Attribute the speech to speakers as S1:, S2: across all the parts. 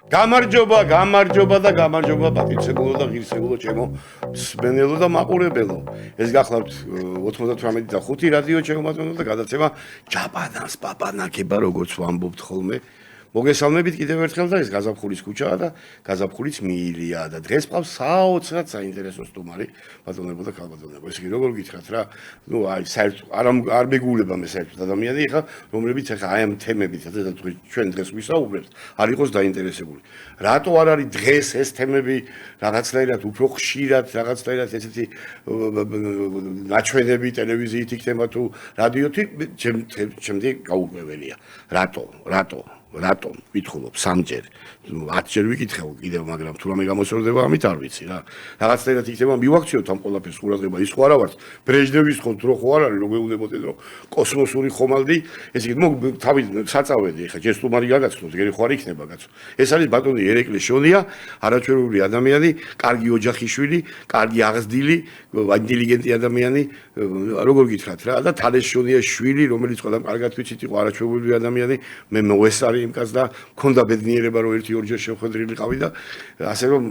S1: გამარჯობა და გამარჯობა პატიცებულო და ღირსებულო ჩემო მსმენელო და მაყურებელო. ეს გახლავთ 98.5 რადიო ჩემო მათონო და გადაცემა ჯაპანას პაპანაკება როგორც ვამბობთ ხოლმე. მოგესალმებით კიდევ ერთხელ და ეს გაზაფხულის ქუჩაა და გაზაფხულის მიილია და დღეს ყავს საოცრად საინტერესო სტუმარი ბატონებო და ქალბატონებო. ეს კი როგორ გითხრათ რა, ნუ აი საერთოდ არ მეგულება მე საერთოდ ადამიანი ხა, რომლებიც ახლა აი ამ თემებით ჩვენ დღეს ვისაუბრებთ, არ იყოს დაინტერესებული. რატო არ არის დღეს ეს თემები რაღაცნაირად უფრო ხშირად, რაღაცნაირად ესეთი ნაჩვენები ტელევიზიით იქნება თუ რადიოთი, ჩემი გაურკვეველია. რატომ ვითხულობ სამჯერ 10 ჯერ ვიკითხავ კიდევ მაგრამ თუ რამე გამოსწორდება ამით არ ვიცი რა რაღაცნაირად იქნება მივაქციოთ ამ ყველაფერს ყურადღება ის ხო არა ვართ ბრეჟნევის ხო დრო ხო არ არის რომ გეუნებოდეთ რომ კოსმოსური ხომალდი ესე იგი თავი საწავედი ხა ჯერ სტუმარი გაგაცნოთ გერი ხო არ იქნება კაცო ეს არის ბატონი ერეკლე შონია არაჩვეულებრივი ადამიანი კარგი ოჯახიშვილი კარგი აღზრდილი ინტელიგენტი ადამიანი როგორ გითხრათ რა და თალეს შონია შვილი რომელიც ყველა კარგად ვიცით იყო არაჩვეულებრივი ადამიანი მე მოესწარი იმ კაცს და მქონდა ბედნიერება რომ ერთი ორჯერ შევხვედრილიყავი და ასე რომ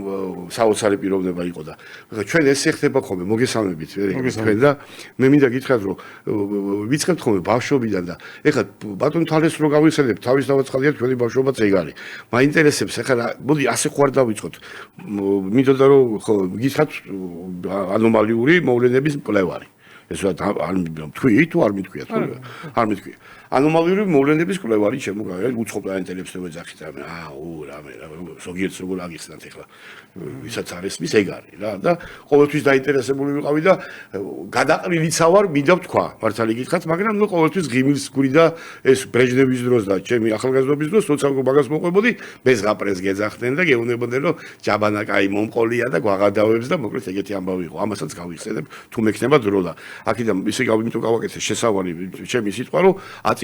S1: საოცარი პიროვნება იყო და ჩვენ ეს ხდება ხოლმე მოგესალმებით თქვენ და მე მინდა გითხრათ რომ ვიწყებთ ხოლმე ბავშვობიდან და ეხლა ბატონ თალეს რო გავიხსენებ თავის დავაცხადია ჩვენი ბავშვობაც ეგ არის მაინტერესებს ეხლა მოდი ასე ხო არ დავიწყოთ მინდოდა რომ ხო გითხრათ ანომალიური მოვლენების მკვლევარი ეს რა თქვი თუ არ მithქვია თუ არ მithქვია ანომალიური მოვლენების კვლევარი შემოგავია უცხო პლანეტელებს რო ეძახით რამე ზოგიერთს როგორ აგიხსნათ ახლა ვისაც არის ის ეგ არის რა და ყოველთვის დაინტერესებული ვიყავი და გადაყრილიცა ვარ მინდა ვთქვა მართალი გითხრათ მაგრამ ნუ ყოველთვის ღიმილს გვრი და ეს ბრეჟნევის დროს და ჩემი ახალგაზრდობის დროს როცა მაგას მოყვებოდი მეზღაპრეს გეძახდნენ და გეუბნებოდნენ რომ ჯაბანაკაი მომყოლია და გვაღადავებს და მოკლედ ეგეთი ამბავი იყო ამასაც გავიხსენებ თუ მექნება დრო და აქედან ისე გავიმიტო გავაკეთე შესავალი ჩემი სიტყვა რომ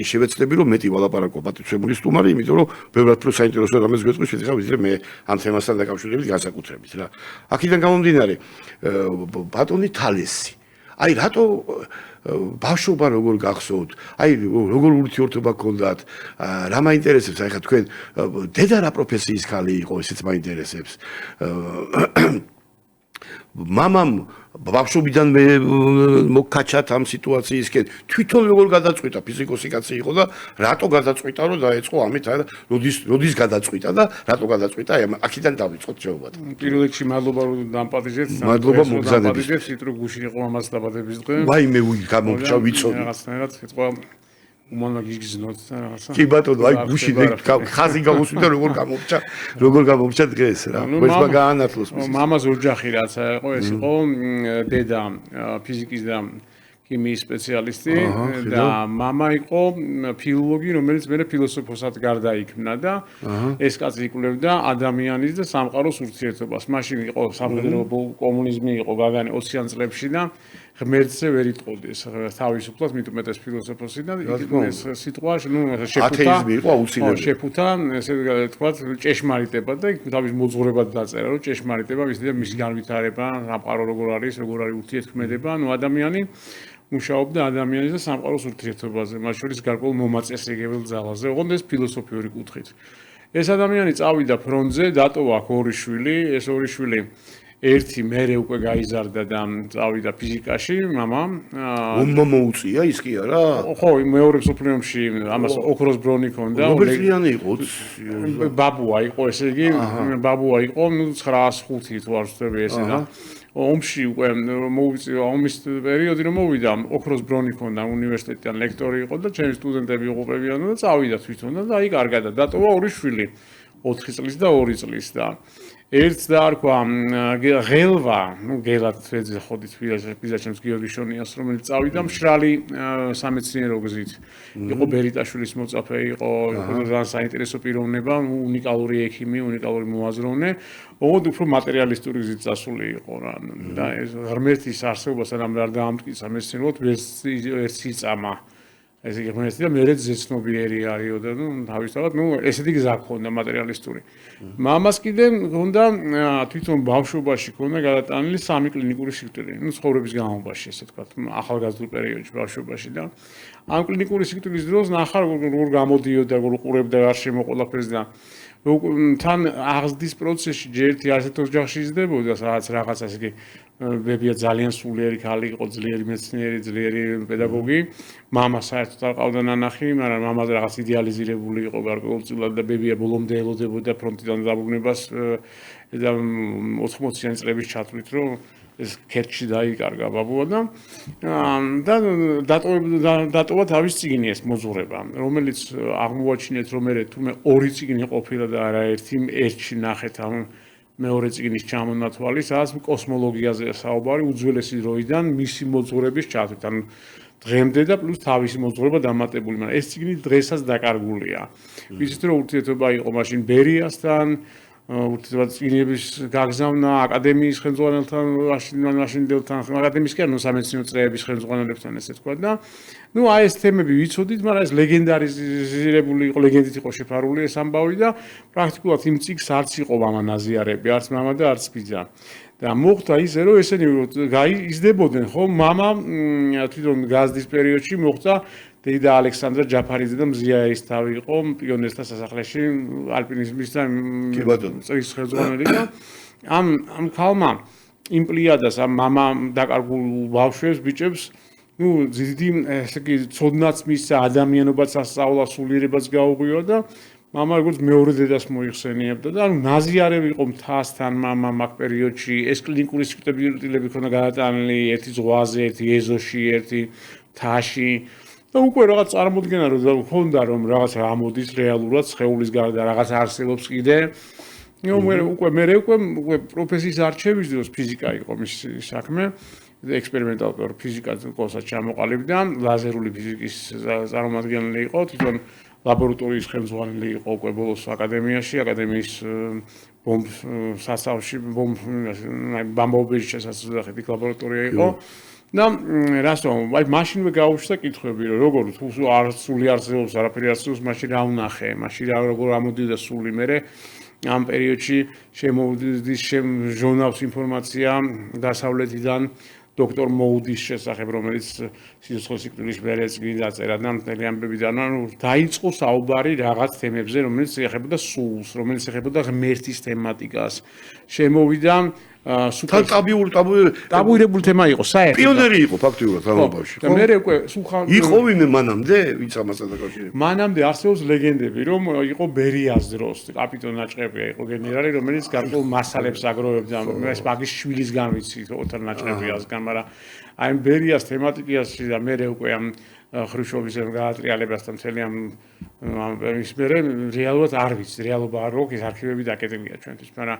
S1: შევეცდები რომ მეტი ვალაპარაკო პატიცებული სტუმარი, იმიტომ რომ ბევრად უფრო საინტერესო რამეს გვეწყვის ვიდრე ვიდრე მე ამ თემასთან დაკავშირებით განსაკუთრებით რა. აქედან გამომდინარე ბატონი თალესი. აი რატო ბავშვობა როგორ გახსოვთ? აი როგორ ურთიერთობა გქონდათ? რა მაინტერესებს? აი ხა თქვენ დედა რა პროფესიის ხალი იყო, ესეც მაინტერესებს. მამამ ბავშვობიდან მე მოგკაჩათ ამ სიტუაციისკენ თვითონ როგორ გადაწყვიტა ფიზიკოსი კაცი იყო და რატო გადაწყვიტა რომ დაეწყო ამით და როდის გადაწყვიტა და რატო გადაწყვიტა აი აქედან დავიწყოთ ჯეობად
S2: პირველ რიგში მადლობა რომ დამპატიჟეთ
S1: მადლობა მოგზადებით
S2: სიტრო გუში იყო ამას დაბადების დღე
S1: ვაიმე გამომჭა ვიცოდი
S2: რაღაცნაირად სიტყვა უმალმა გიგზნოთ რაღაცა
S1: კი ბატონო აი გუში ხაზი გამოსვიდა როგორ გამომჭა დღეს რა ეს გაანათლოს
S2: მამას ოჯახი რაც იყო ეს იყო დედა ფიზიკის და ქიმიის სპეციალისტი და მამა იყო ფილოლოგი რომელიც მე ფილოსოფოსად გარდაიქმნა და ეს კაცი იკვლევდა ადამიანის და სამყაროს ურთიერთობას მაშინ იყო სამხედრო კომუნიზმი იყო გაგანი 20-იან წლებში და ღმერთზე ვერ იტყოდეს თავისუფლად მით უმეტეს ფილოსოფოსი და ეს სიტყვა ნუ
S1: ათეიზმი იყო აუცილებელი
S2: შეფუთა ესე ვთქვათ ჭეშმარიტება და თავის მოძღვრებად დაწერა რომ ჭეშმარიტება მის განვითარება სამყარო როგორ არის ურთიერთქმედება ნუ ადამიანი მუშაობდა ადამიანის და სამყაროს ურთიერთობაზე მათ შორის გარკვეულ მომაწესრიგებელ ძალაზე ოღონდ ეს ფილოსოფიური კუთხით ეს ადამიანი წავიდა ფრონტზე დატოვა ორი შვილი ეს ორი შვილი ერთი მერე უკვე გაიზარდა და წავიდა ფიზიკაში მამა
S1: მოუწია ის კი არა
S2: ხო მეორე მსოფლიო ომში ამას ოქროს ბრონი ჰქონდა
S1: რომელი იყო
S2: ბაბუა იყო ესე იგი ბაბუა იყო ნუ 905 თუ არ ვთქვი ესე და ომში უკვე მოვიწია ომის პერიოდი რომ მოვიდა ოქროს ბრონი ჰქონდა უნივერსიტეტიდან ლექტორი იყო და ჩემი სტუდენტები იყვებიან და წავიდა თვითონ და აი კარგად დატოვა ორი შვილი 4 წლის და 2 წლის და ერთს დაარქვა ღელვა, ნუ გელად ეძახოდით ბიზაჩემს გიორგი შონიას, რომელიც წავიდა მშრალი სამეცნიერო გზით. იყო ბერიტაშვილის მოწაფე, იყო ძალიან საინტერესო პიროვნება, უნიკალური ექიმი, უნიკალური მოაზროვნე, ოღონდ უფრო მატერიალისტური გზით წასული იყო რა. და ეს ღმერთის არსებობას სანამ არ დაამტკიცა მეცნიერულად, ვერც იწამა. ეს იგი ღმერთი და მერე ზეცნობიერი არისო და ნუ თავისთავად ნუ ესეთი გზა ქონდა მატერიალისტური. მამას კიდე ჰქონდა თვითონ ბავშვობაში ჰქონდა გადატანილი 3 კლინიკური სიკვდილი. ნუ ცხოვრების განმავლობაში ესე ვთქვათ, ახალგაზრდულ პერიოდში ბავშვობაში და ამ კლინიკური სიკვდილის დროს ნახარ როგორ გამოდიოდა, როგორ უყურებდა არ შემოყოლაფერს და თან აღზრდის პროცესში ჯერ ერთი ასეთ ოჯახში იზრდებოდა, სადაც რაღაც ასე იგი ბებია ძალიან სულიერი ქალი იყო, ძლიერი მეცნიერი, ძლიერი პედაგოგი. მამა საერთოდ არ ყავდა ნანახი, მაგრამ მამაზე რაღაც იდეალიზირებული იყო გარკვეულწილად და ბებია ბოლომდე ელოდებოდა ფრონტიდან დაბრუნებას და 80-იანი წლების ჩათვლით, რომ ეს ქერქში დაიკარგა ბაბუა და დატოვა თავის წიგნი ეს მოძღვრება, რომელიც აღმოაჩინეთ, რომ მე თუმე ორი წიგნი ყოფილა და არაერთი ერთში ნახეთ ამ მეორე წიგნის ჩამონათვალი, სადაც კოსმოლოგიაზე საუბარი უძველესი დროიდან მისი მოძღვრების ჩათვლით, ანუ დღემდე და პლუს თავისი მოძღვრება დამატებული, მაგრამ ეს წიგნი დღესაც დაკარგულია. ვიცით რომ ურთიერთობა იყო მაშინ ბერიასთან, ურთიერთობა წიგნების გაგზავნა აკადემიის ხელმძღვანელთან, მაშინდელთან, აკადემიის კი არა, სამეცნიერო წრეების ხელმძღვანელებთან ესე თქვა და აი ეს თემები ვიცოდით, მაგრამ ეს ლეგენდარიზირებული იყო, ლეგენდით იყო შეფარული ეს ამბავი და პრაქტიკულად იმ წიგს არც იყო მამა ნაზიარები, არც მამა და არც ბიძა. და მოხდა ისე, რომ ესენი იზრდებოდნენ, ხო, მამა თვითონ გაზდის პერიოდში მოხდა დეიდა ალექსანდრა ჯაფარიძე და მზია ერისთავი იყო პიონერთა სასახლეში ალპინიზმის და წრის ხელმძღვანელი და ამ ქალმა იმ პლიადას ამ მამა დაკარგულ ბავშვებს ბიჭებს დიდი ესე იგი ცოდნაც მისცა ადამიანობაც ასწავლა სულიერებაც გაუღვივა და მამა როგორც მეორე დედას მოიხსენიებდა და ნაზიარები იყო მთასთან მამა მაგ პერიოდში ეს კლინიკური სიკტები ქონდა გადატანილი ერთი ზღვაზე ერთი ეზოში ერთი თაში და უკვე რაღაც წარმოდგენა რომ ქონდა რომ რაღაც ამოდის რეალურად სხეულის გარდა რაღაც არსებობს კიდე მე უკვე პროფესიის არჩევის დროს ფიზიკა იყო მისი საქმე ექსპერიმენტალურ ფიზიკას კურსად ჩამოყალიბდა ლაზერული ფიზიკის წარმომადგენელი იყო თვითონ ლაბორატორიის ხელმძღვანელი იყო უკვე ბოლოს აკადემიის ბომბ სასწავლში ბამბობების შესაძლებლობით ლაბორატორია იყო და რასო აი მაშინვე გაუჩნდა კითხვები რომ როგორ თუ სული არსებობს არაფერი არსებობს მაშინ რა ვნახე მაშინ როგორ ამოდიდა სული მე ამ პერიოდში შემოვიდის ჟურნალს ინფორმაცია დასავლეთიდან დოქტორ მოუდის შესახებ რომელიც სიცოცხლის სიკვდილის მერე წიგნი დაწერა და მთელი ამბებიდან დაიწყო საუბარი რაღაც თემებზე რომელიც ეხებოდა სულს რომელიც ეხებოდა ღმერთის თემატიკას შემოვიდა
S1: თან ტაბუირებული
S2: თემა იყო საერთოდ
S1: პიონერი იყო ფაქტიურად ამ ამბავში
S2: და მე უკვე სულხან
S1: იყო ვინმე მანამდე ვინც ამასთან დაკავშირებული
S2: მანამდე არსებობს ლეგენდები რომ იყო ბერიას დროს კაპიტონ ნაჭყებია იყო გენერალი რომელიც გარკვეულ მასალებს აგროვებდა ეს მაგის შვილისგან ვიცი ოთარ ნაჭყებიასგან მაგრამ აი ამ ბერიას თემატიკაში და მე უკვე ამ ხრუშოვის გაატრიალებასთან მთელი ამ ის მე რეალურად არ ვიცი რეალობა არ აქვს ეს არქივები დაკეტილია ჩვენთვის მაგრამ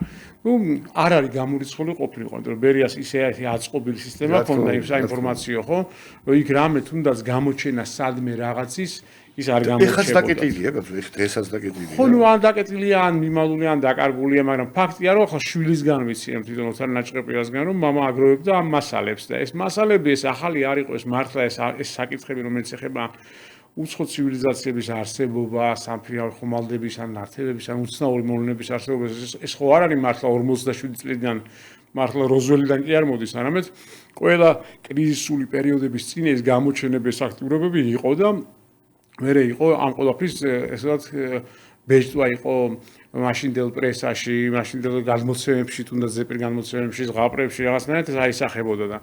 S2: არ არის გამორიცხული ყოფილიყო იმიტომ რომ ბერიას ისე აწყობილი სისტემა ქონდა იმ საინფორმაციო ხო რომ იქ რამე თუნდაც გამოჩენა სადმე რაღაცის ის არ გამოჩნდება.
S1: ეხაც დაკეტილია, დღესაც დაკეტილია.
S2: ხო, ან დაკეტილია, ან მიმალული, ან დაკარგულია, მაგრამ ფაქტია, რომ ახლა შვილისგან ვიციან თვითონ ოთარ ნაჭყებიასგან, რომ მამა აგროვებდა ამ მასალებს და ეს მასალები ეს ახალი არ იყო, ეს მართლა ეს საკითხები, რომელიც ეხება უცხო ცივილიზაციების არსებობა, სამფრინავი ხომალდების, ან ნართებების, ან უცნაური მოვლენების არსებობა, ეს ხო არ არის მართლა 47 წლიდან მართლა როზველიდან კი არ მოდის, არამედ ყველა კრიზისული პერიოდების წინ ეს გამოჩენების აქტიურობები იყო და მერე იყო ამ ყველაფრის ესეთ ბეჭდვა იყო მაშინდელ პრესაში, მაშინდელ გადმოცემებში, თუნდაც ზეპირ გადმოცემებში, ზღაპრებში რაღაცნაირად აისახებოდა და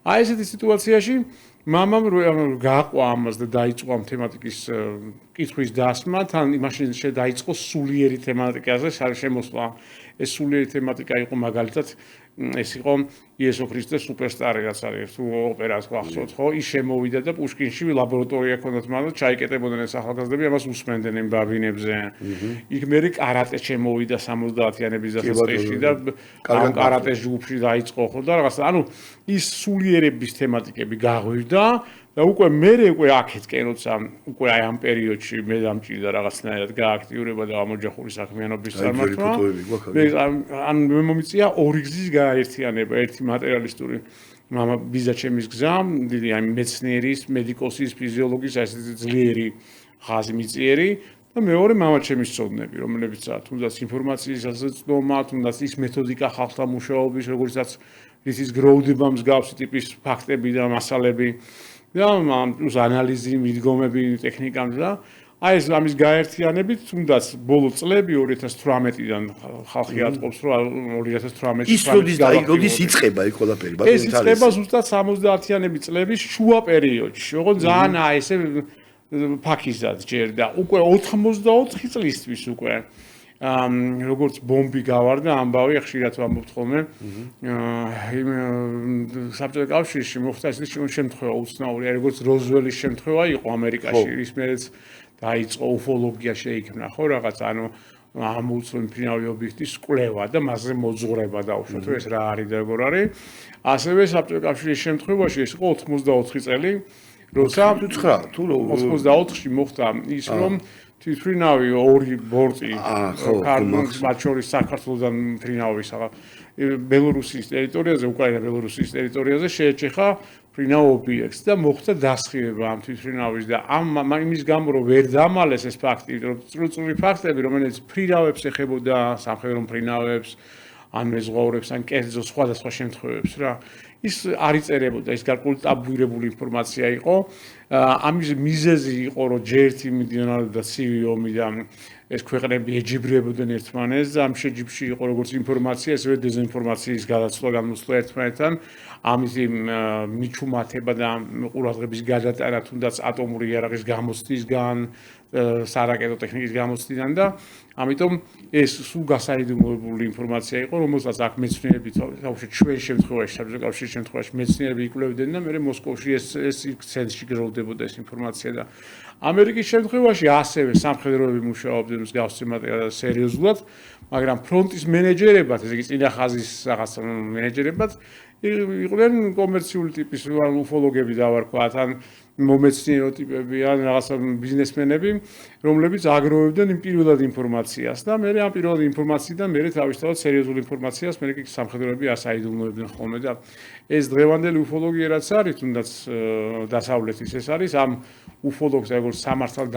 S2: აი ესეთი სიტუაციაში მამამ გააყვა ამას და დაიწყო ამ თემატიკის კითხვის დასმა, თან მაშინ დაიწყო სულიერი თემატიკაზე შემოსვლა. ეს სულიერი თემატიკა იყო მაგალითად ეს იყო იესო ქრისტეს სუპერსტარი რაც არის თუ ოპერას გახსოვთ ხო ის შემოვიდა და პუშკინში ლაბორატორია ქონდათ მაგრამ ჩაიკეტებოდნენ ეს ახალგაზრდები ამას უსმენდნენ იმ ბაბინებზე იქ მე კარატე შემოვიდა 70-იანების დასაწყისში და ამ კარატეს ჯგუფში დაიწყო ხო და რაღაცა ანუ ის სულიერების თემატიკები გაღვივდა და უკვე მე აქეთკენ როცა უკვე აი ამ პერიოდში მე დამჭირდა რაღაცნაირად გააქტიურება და ამოჯახური საქმიანობის წარმართვა ან მე მომიწია ორი გზის გაერთიანება ერთი მატერიალისტური მამა ბიზა ჩემის გზა დიდი აი მეცნიერის მედიკოსის ფიზიოლოგის ასეთი ძლიერი ხაზი მიწიერი და მეორე მამა ჩემის ცოდნები რომლებიც თუნდაც ინფორმაციის ასაცდომა თუნდაც ის მეთოდიკა ხალხთა მუშაობის როგორიცაც ის გროვდება მსგავსი ტიპის ფაქტები და მასალები და პლუს ანალიზი, მიდგომები, ტექნიკა და აი ეს ამის გაერთიანებით, თუნდაც ბოლო წლები 2018-დან ხალხი ატყობს, რომ 2018-ში
S1: ის როდის იწყება იქ ყველაფერი?
S2: ეს იწყება ზუსტად 70-იანების წლების შუა პერიოდში, ოღონდ ძალიან ესე ფაქიზად ჯერდა. უკვე 84 წლისთვის უკვე როგორც ბომბი გავარდა ამბავი, ხშირად ვამბობთ ხოლმე. იმ საბჭოთა კავშირში მოხდა ეს შემთხვევა უცნაური, როგორც როზველის შემთხვევა იყო ამერიკაში, რის მერეც დაიწყო უფოლოგია შეიქმნა, ხო, რაღაც, ანუ ამოუცნობი მფრინავი ობიექტის კვლევა და მასზე მოძღვრება დაუშვათ, რომ ეს რა არის და როგორ არის. ასევე საბჭოთა კავშირის შემთხვევაში ეს იყო 84 წელი, როცა 84-ში მოხდა ის, რომ თვითმფრინავი ორი ბორტი, მათ შორის საქართველოსთან მფრინავი ბელორუსიის ტერიტორიაზე, უკრაინა-ბელორუსიის ტერიტორიაზე შეეჩეხა მფრინავ ობიექტს და მოხდა დასხივება ამ თვითმფრინავის და იმის გამო რომ ვერ დამალეს ეს ფაქტი, რომ წრუწური ფაქტები, რომელიც მფრინავებს ეხებოდა, სამხედრო მფრინავებს, ან მეზღვაურებს, ან კერძო სხვადასხვა შემთხვევებს რა. ის არ იწერებოდა, ის გარკვეული ტაბუირებული ინფორმაცია იყო. ამის მიზეზი იყო, რომ ჯერ ერთი მიმდინარეობდა ცივი ომი და ეს ქვეყნები ეჯიბრებოდნენ ერთმანეთს და ამ შეჯიბრში იყო როგორც ინფორმაცია, ასევე დეზინფორმაციის გადაცვლა გამოსვლა ერთმანეთთან. ამისი მიჩუმათება და ყურადღების გადატანა თუნდაც ატომური იარაღის გამოცდისგან, სარაკეტო ტექნიკის გამოცდიდან და ამიტომ ეს სულ გასაიდუმლოებული ინფორმაცია იყო, რომელსაც აქ მეცნიერები თავშეთ ჩვენ შემთხვევაში, საბჭოთა კავშირის შემთხვევაში მეცნიერები იკვლევდნენ და მე მოსკოვში ეს ცენტრში გროვდებოდა ეს ინფორმაცია და ამერიკის შემთხვევაში ასევე სამხედროები მუშაობდნენ მსგავსი მატერიალზე სერიოზულად, მაგრამ ფრონტის მენეჯერებად, ესე იგი წინა ხაზის რაღაც მენეჯერებად იყვნენ კომერციული ტიპის უფოლოგები დავარქვათ, ან მომეცნიერო ტიპები ან რაღაცა ბიზნესმენები, რომლებიც აგროვებდნენ იმ პირველად ინფორმაციას და მე ამ პირველად ინფორმაციიდან მე თავისთავად სერიოზულ ინფორმაციას მე სამხედროები ასაიდუმლოებდნენ ხოლმე და ეს დღევანდელი უფოლოგია რაც არის, თუნდაც დასავლეთის ეს არის ამ უფოლოგს როგორც სამართალ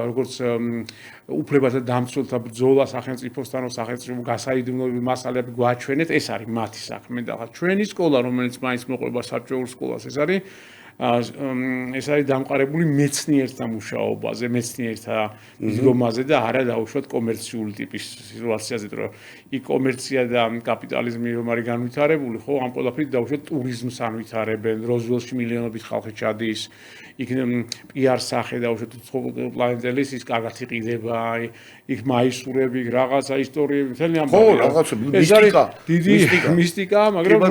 S2: როგორც უფლებათა დამცველთა ბრძოლა სახელმწიფოსთან, სახელმწიფო გასაიდუმლოებელ მასალები გვაჩვენეთ, ეს არის მათი საქმე და ჩვენი სკოლა, რომელიც მაინც მოყვება საბჭოურ სკოლას, ეს არის დამყარებული მეცნიერთა მუშაობაზე, მეცნიერთა მიდგომაზე და არა დაუშვათ კომერციული ტიპის სიტუაციაზე, რომ იქ კომერცია და კაპიტალიზმი რომ არის განვითარებული, ხო, ამ ყველაფრით დაუშვათ ტურიზმს ანვითარებენ, როზველში მილიონობით ხალხი ჩადის, იქ პიარ სახე დაუშვათ პლანეტელის ის კარგად იყიდება, იქ მაისურები, რაღაცა ისტორიები, მთელი ამბავი.
S1: ხო, რაღაცა მისტიკა,
S2: დიდი მისტიკა, მაგრამ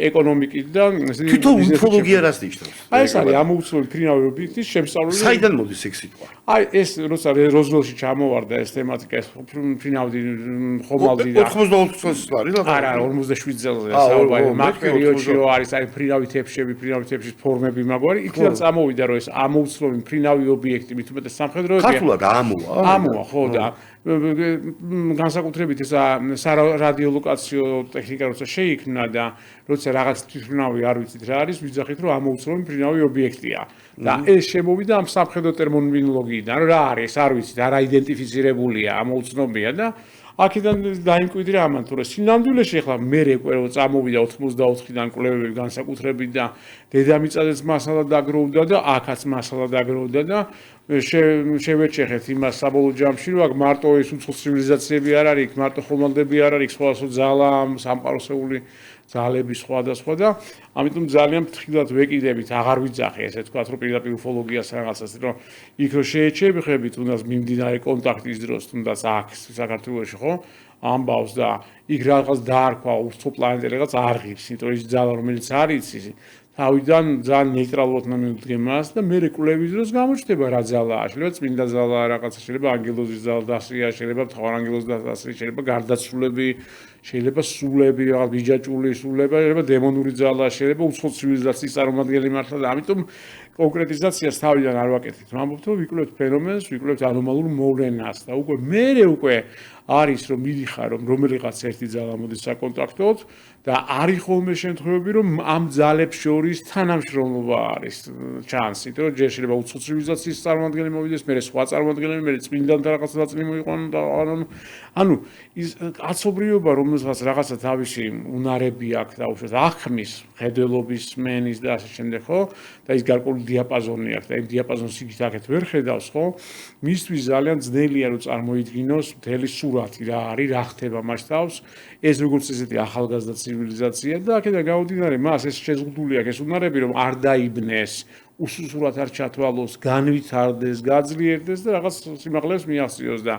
S2: ეკონომიკით და
S1: თვითონ უფოლოგია რას ნიშნავს?
S2: აი ეს არის ამოუცნობი მფრინავი ობიექტის შემსწავლელი.
S1: საიდან მოდის ეს სიტყვა?
S2: აი ეს როცა როზველში ჩამოვარდა ეს თემატიკა, ეს მფრინავი ხომალდი და
S1: 84 წელს არის და
S2: არა 57 წელზე საუბარი მაგ პერიოდში რო არის აი მფრინავი თეფშები, მფრინავი თეფშის ფორმები მაგვარი, იქიდან წამოვიდა რომ ეს ამოუცნობი მფრინავი ობიექტი მით უმეტეს სამხედროებია.
S1: ქართულად
S2: ამოა ხო და განსაკუთრებით ეს რადიოლოკაციო ტექნიკა როცა შეიქმნა და როცა რაღაც თვითმფრინავი არ ვიცით რა არის, ვიძახით რომ ამოუცნობი მფრინავი ობიექტია და ეს შემოვიდა ამ სამხედრო ტერმინოლოგიიდან, რა არის, არ ვიცით, არა იდენტიფიცირებულია, ამოუცნობია და აქედან დაიმკვიდრე ამან თუ რა სინამდვილეში ახლა მე რო წამოვიდა 84-დან კვლევები განსაკუთრებით და დედამიწაზეც მასალა დაგროვდა და აქაც მასალა დაგროვდა და შევეჩეხეთ იმას საბოლოო ჯამში რომ აქ მარტო ეს უცხო ცივილიზაციები არ არის, მარტო ხომალდები არ არის, სხვადასხვა ძალა, სამყაროსეული ძალები სხვადასხვა და ამიტომ ძალიან ფრთხილად ვეკიდებით, აღარ ვიძახე ესე თქვა რომ პირდაპირ უფოლოგიას რაღაცას რომ იქ რო შეეჩებიხებით თუნდაც მიმდინარე კონტაქტის დროს თუნდაც აქ საქართველოში ხო ამბავს და იქ რაღაც დაარქვა უცხო პლანეტელი რაღაც არღიბს, იმიტომ ის ძალა რომელიც არის ის თავიდან ძალიან ნეიტრალურად მომიდგემას და მე კვლევის დროს გამოჩნდება რა ძალაა, შეიძლება წმინდა ძალაა რაღაცა, შეიძლება ანგელოზის ძალა დასრია, შეიძლება მთავარანგელოზის დასრია, შეიძლება გარდაცვლილები, შეიძლება სულები, რაღაც ბიჯაჭული სულები, შეიძლება დემონური ძალა, შეიძლება უცხო ცივილიზაციის წარმომადგენელი მართლა და ამიტომ კონკრეტიზაციას თავიდან არ ვაკეთებ. ვამბობთ რომ ვიკვლევთ ფენომენს, ვიკვლევთ ანომალურ მოვლენას და უკვე არის რომ მიდიხარ რომ რომელიღაც ერთი ძალა მოდის საკონტაქტოდ და არის ხოლმე შემთხვევები რომ ამ ძალებს შორის თანამშრომლობა არის ჩანსი, რომ ჯერ შეიძლება უცხო ცივილიზაციის წარმომადგენელი მოვიდეს, მერე სხვა წარმომადგენელი, მერე წმინდანთა რაღაცა ნაწილი მოიყვანონ და ანუ ის კაცობრიობა რომელსაც რაღაცა თავისი უნარები აქვს დაუშვათ ახმის, ხედველობის, სმენის და ასე შემდეგ, ხო? და ის გარკვეული დიაპაზონი აქვს და იმ დიაპაზონს იქით აქეთ ვერ ხედავს, ხო? მისთვის ძალიან ძნელია რომ წარმოიდგინოს მთელი სურათი რა არის, რა ხდება მას თავს, ეს როგორც ესეთი ახალგაზრდა ცივილიზაცია და აქედან გამომდინარე მას ეს შეზღუდული აქვს ეს უნარები რომ არ დაიბნეს, უსუსურად არ ჩათვალოს, განვითარდეს, გაძლიერდეს და რაღაც სიმაღლეს მიაღწიოს და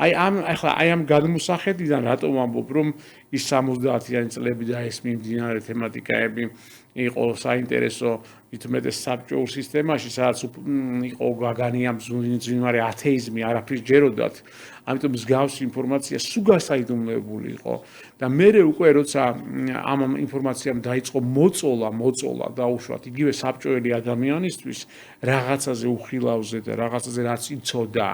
S2: აი ამ გადმოსახედიდან რატომ ამბობ რომ ის 70-იანი წლები და ეს მიმდინარე თემატიკაები იყო საინტერესო ითმეტეს საბჭოურ სისტემაში, სადაც იყო გაგანია მძვინვარე ათეიზმი, არაფრის ჯეროდათ. ამიტომ მსგავსი ინფორმაცია სულ გასაიდუმლოებული იყო და მე უკვე როცა ამ ინფორმაციამ დაიწყო მოწოლა დაუშვათ იგივე საბჭოელი ადამიანისთვის რაღაცაზე უხილავზე და რაღაცაზე რაც იცოდა,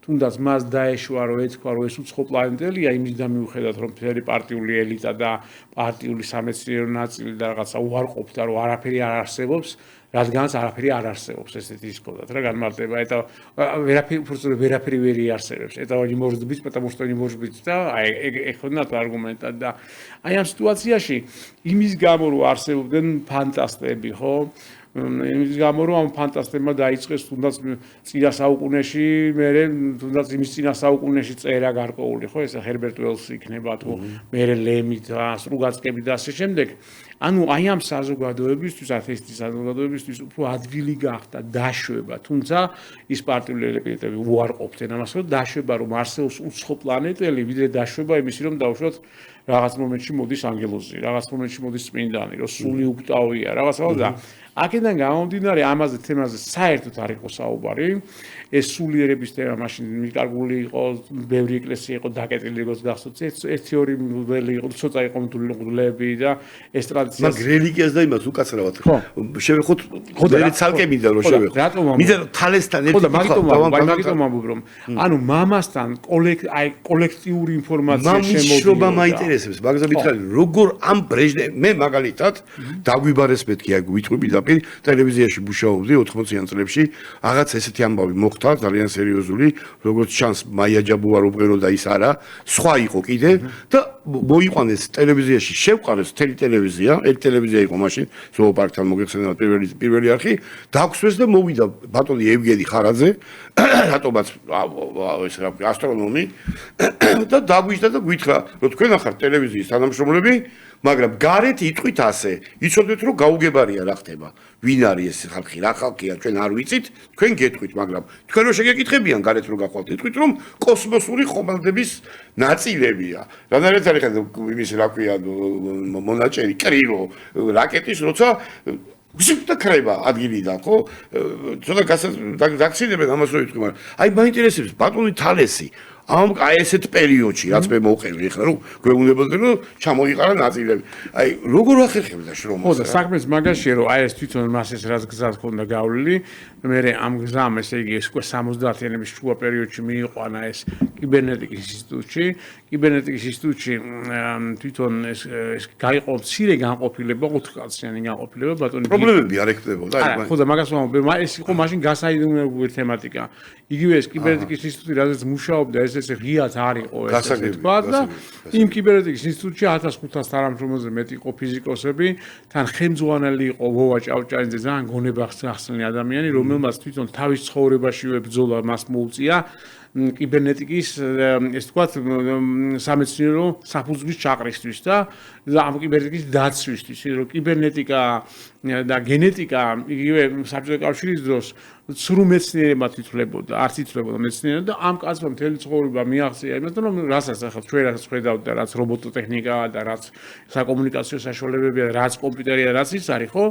S2: თუნდაც მას დაეშვა რომ ეთქვა რომ ეს უცხო პლანეტელია, იმისდა მიუხედავად რომ მთელი პარტიული ელიტა და პარტიული სამეცნიერო ნაწილი და რაღაცა უარყოფდა რომ არაფერი არ არსებობს, რადგანაც არაფერი არ არსებობს, ესეთი ისქოდათ რა განმარტება, это ვერაფერი ვერ იარსებებს. Это не может быть, потому что не может быть და ეხონათ არგუმენტად და აი ამ სიტუაციაში იმის გამო რომ არსებობდნენ ფანტასტები, ხო? იმის გამო რომ ამ ფანტასტებმა დაიწყეს თუნდაც წინა საუკუნეში, მერე თუნდაც იმის წინა საუკუნეში წერა გარკვეული, ხო? ეს ჰერბერტ უელსი იქნება თუ მერე ლემი და სრუგაცკები და ასე შემდეგ. ანუ აი ამ საზოგადოებისთვის, ათეისტის საზოგადოებისთვის უფრო ადვილი გახდა დაშვება, თუმცა ის პარტიული ელემენტები უარყოფდნენ ამას, რომ დაშვება რომ არსებობს უცხო პლანეტელი, ვიდრე დაშვება იმისი რომ დავუშვათ რაღაც მომენტში მოდის ანგელოზი, რაღაც მომენტში მოდის წმინდანი, რომ სული უკტავია, რაღაცა და აქედან გამომდინარე ამაზე თემაზე საერთოდ არ იყო საუბარი. ეს სულიერების თემა მაშინ მიკარგული იყო, ბევრი ეკლესია იყო დაკეტილი, როგორც გახსოვთ, ერთი-ორი მღვდელი იყო, ცოტა იყო მღვდლები და ეს ტრადიცია.
S1: მაგ რელიგიას და იმას უკაცრავად შევეხოთ, მე ცალკე მინდა რომ შევეხოთ. მინდა რომ თალესთან ერთი
S2: მაგიტომ ამბობ რომ ანუ მამასთან კოლექტიური ინფორმაცია შემოდიოდა.
S1: მამიშობა მაინტერესებს, მაგაზე მითხარი, როგორ ამ მე მაგალითად დაგვიბარეს მეთქი აი ვიტყვი და ტელევიზიაში მუშაობდი 80-იან წლებში, რაღაც ესეთი ამბავი მოხდა ძალიან სერიოზული, როგორც ჩანს მაია ჯაბუარობღერო და ის არა, სხვა იყო კიდე და მოიყვანეს ტელევიზიაში, შევყარეს მთელი ტელევიზია, ერთ ტელევიზია იყო მაშინ, ზოოპარკთან მოგეხსენებათ პირველი არხი, დაგვსვეს და მოვიდა ბატონი ევგენი ხარაძე, რატომაც ეს რა ასტრონომი და დაგვიჯდა და გვითხრა, რომ თქვენ ახართ ტელევიზიის თანამშრომლები, მაგრამ გარეთ იტყვით ასე, იცოდეთ რომ გაუგებარია რა ხდება. ვინ არის ეს ხალხი, რა ხალხია, ჩვენ არ ვიცით, თქვენ გეტყვით, მაგრამ თქვენ რო შეგეკითხებიან გარეთ რო გახვალთ, იტყვით რომ კოსმოსური ხომალდების ნაწილებია. რადგანაც არის იმის რა ქვია მონაჭერი, კრილო, რაკეტის, როცა ვსიფთა ქრება ადგილიდან, ხო? ცოტა გაქცინებენ ამას რო იტყვი, მაგრამ აი მაინტერესებს ბატონი თალესი აი ესეთ პერიოდში, რაც მე მოვყევი ახლა რომ გვეუბნებოდნენ რომ ჩამოიყარა ნაწილები. აი როგორ ახერხებდა შრომას?
S2: ხო და საქმეც მაგაშია რომ აი ეს თვითონ მას ეს რაც გზად ქონდა გავლილი, მე ამ გზამ ესე იგი ეს უკვე 70-იანების შუა პერიოდში მიიყვანა ეს კიბერნეტიკის ინსტიტუტში. კიბერნეტიკის ინსტიტუტში თვითონ ეს გაიყო მცირე განყოფილება, 4 კაციანი განყოფილება, ბატონი
S1: პრობლემები არ ექნებოდა
S2: აი ხო და მაგას ვამბობ, ეს იყო მაშინ გასაიდუმლოებული თემატიკა. იგივე ეს კიბერნეტიკის ინსტიტუტი რაზეც მუშაობდა ეს ღიად არ იყო ეს თქვა და იმ კიბერნეტიკის ინსტიტუტში 1500 თანამშრომელზე მეტი იყო ფიზიკოსები, თან ხელმძღვანელი იყო ვოვა ჭავჭანიძე, ძალიან გონებახსნელი ადამიანი, რომელმაც თვითონ თავის ცხოვრებაშივე ბრძოლა მას მოუწია კიბერნეტიკის ეს თქვა სამეცნიერო საფუძვლის ჩაყრისთვის და ამ კიბერნეტიკის დაცვისთვის, რომ კიბერნეტიკა და გენეტიკა იგივე საბჭოთა კავშირის დროს ცრუ მეცნიერებად ითვლებოდა, არც ითვლებოდა მეცნიერებად და ამ კაცმა მთელი ცხოვრება მიაღწია იმასთან, რომ რასაც ახლა ჩვენ რაც ხედავთ და რაც რობოტოტექნიკაა და რაც საკომუნიკაციო საშუალებებია, რაც კომპიუტერია, რაც ის არის, ხო?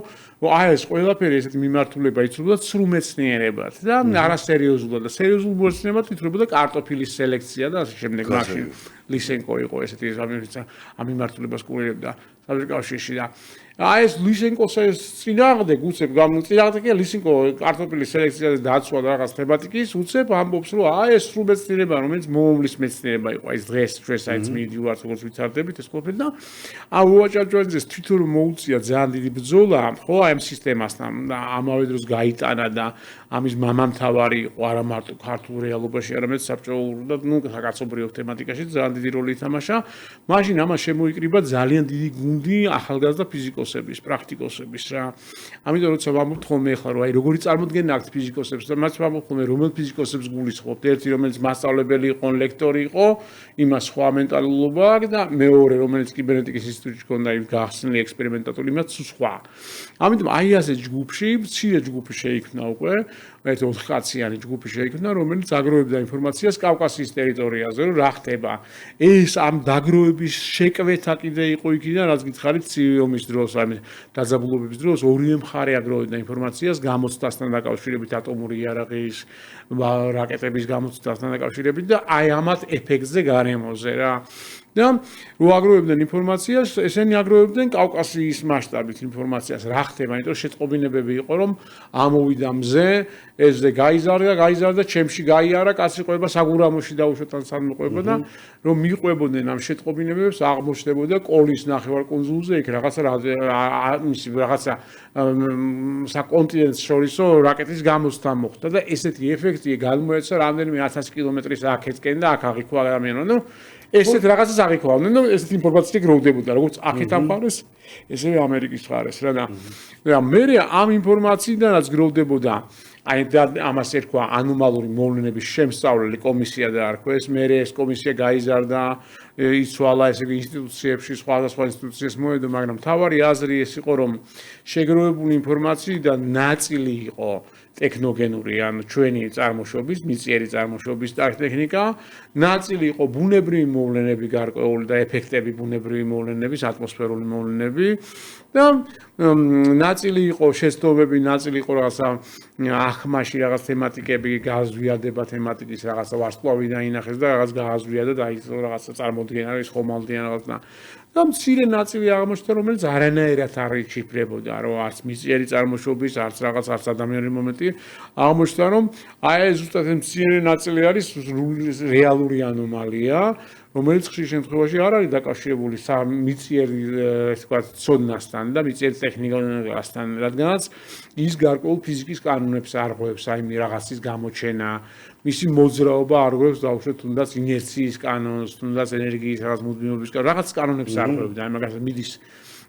S2: აი ეს ყველაფერი ესეთი მიმართულება ითვლებოდა ცრუ მეცნიერებად და არასერიოზულად და სერიოზულ მეცნიერებად ითვლებოდა კარტოფილის სელექცია და ასე შემდეგ. მაშინ ლისენკო იყო ესეთი ამ მიმართულებას კურირებდა საბჭოთა კავშირში და აი ეს ლისენკოს ეს წინააღმდეგ უცებ წინააღმდეგია ლისენკო კარტოფილის სელექციაზე დაცვა და რაღაც თემატიკის უცებ ამბობს რომ აი ეს სრულ მეცნიერება რომელიც მომავლის მეცნიერება იყო ეს დღეს საერთოდ მიდივართ როგორც ვიცარდებით ეს ყოფილი და აი უაჭავჭავაძეს თვითონ მოუწია ძალიან დიდი ბრძოლა ხო აი ამ სისტემასთან და ამავე დროს გაიტანა და ამის მამამთავარი იყო არა მარტო ქართულ რეალობაში არამედ საბჭოურ და ნუ საკაცობრიო თემატიკაში ძალიან დიდი როლი ითამაშა მაშინ ამას შემოიკრიბა ძალიან დიდი გუნდი ახალგაზრდა ფიზიკოსები ფიზიკოსების, პრაქტიკოსების რა. ამიტომ როცა ვამბობთ ხოლმე ახლა რომ აი როგორი წარმოდგენა აქვს ფიზიკოსებს და მათ ვამბობთ ხოლმე რომელ ფიზიკოსებს გულისხმობთ, ერთი რომელიც მასწავლებელი იყო, ლექტორი იყო, იმას სხვა მენტალურობა აქვს და მეორე რომელიც კიბერნეტიკის ინსტიტუტში ჰქონდა იმ გახსნილი ექსპერიმენტატორი, იმას სხვა. ამიტომ აი ასე ჯგუფში, მცირე ჯგუფი შეიქმნა უკვე, ერთი 4 კაციანი ჯგუფი შეიქმნა, რომელიც აგროვებდა ინფორმაციას კავკასიის ტერიტორიაზე, რომ რა ხდება. ეს ამ დაგროვების შეკვეთა კიდე იყო იქიდან, რაც გითხარით ცივი ომის დროს, ამ დაძაბულობების დროს ორივე მხარე აგროვებდა ინფორმაციას გამოცდასთან დაკავშირებით ატომური იარაღის, რაკეტების გამოცდასთან დაკავშირებით და აი ამათ ეფექტზე გარემოზე რა. და რო აგროვებდნენ ინფორმაციას, ესენი აგროვებდნენ კავკასიის მასშტაბით ინფორმაციას, რა ხდება, იმიტომ შეტყობინებები იყო, რომ ამოვიდა მზე, ესზე გაიზარდა, ჩემში გაიარა, კაცი ყვება საგურამოში დაუშვათ ან სამოყვება და რომ მიყვებოდნენ ამ შეტყობინებებს, აღმოჩნდებოდა კოლის ნახევარკუნძულზე იქ რაღაცა საკონტინენტს შორისო რაკეტის გამოცდა მოხდა და ესეთი ეფექტი გადმოეცა რამდენიმე 1000 კილომეტრის აქეთკენ და აქ აღიქვა ადამიანო, ნუ ესეთ რაღაცას აღიქვავდნენ, ნუ ესეთ ინფორმაცია გროვდებოდა, როგორც აქეთ ამ მხარეს, ესევე ამერიკის მხარეს რა და მე ამ ინფორმაციიდანაც გროვდებოდა აი ამას ერქვა ანომალური მოვლენების შემსწავლელი კომისია დაარქვეს, მე ეს კომისია გაიზარდა, იცვალა ესე იგი ინსტიტუციებში, სხვადასხვა ინსტიტუციებს მოედო, მაგრამ მთავარი აზრი ეს იყო, რომ შეგროვებული ინფორმაციიდან ნაწილი იყო ტექნოგენური, ანუ ჩვენი წარმოშობის, მიწიერი წარმოშობის ტექნიკა, ნაწილი იყო ბუნებრივი მოვლენები გარკვეული და ეფექტები ბუნებრივი მოვლენების, ატმოსფერული მოვლენები და ნაწილი იყო შეცდომები, ნაწილი იყო რაღაცა ახმაში რაღაც თემატიკები, გაზვიადება თემატიკის რაღაცა ვარსკვლავი დაინახეს და რაღაც გააზვიადა და ის რაღაცა წარმოდგენა ის ხომალდიან რაღაცა და მცირე ნაწილი აღმოჩნდა, რომელიც არანაირად არ იჩიფრებოდა, რომ არც მიწიერი წარმოშობის, არც ადამიანური მომენტი აღმოჩნდა, რომ აი ზუსტად მცირე ნაწილი არის რეალური ანომალია, რომელიც ხშირ შემთხვევაში არ არის დაკავშირებული მიწიერი ესე ვთქვათ ცოდნასთან და მიწიერი ტექნიკასთან, რადგანაც ის გარკვეულ ფიზიკის კანონებს არღვევს, აი რაღაცის გამოჩენა, მისი მოძრაობა არღვევს დაუშვათ თუნდაც ინერციის კანონს, თუნდაც ენერგიის რაღაც მუდმივობის კანონს, რაღაც კანონებს არღვევდა, აი მაგას მიდის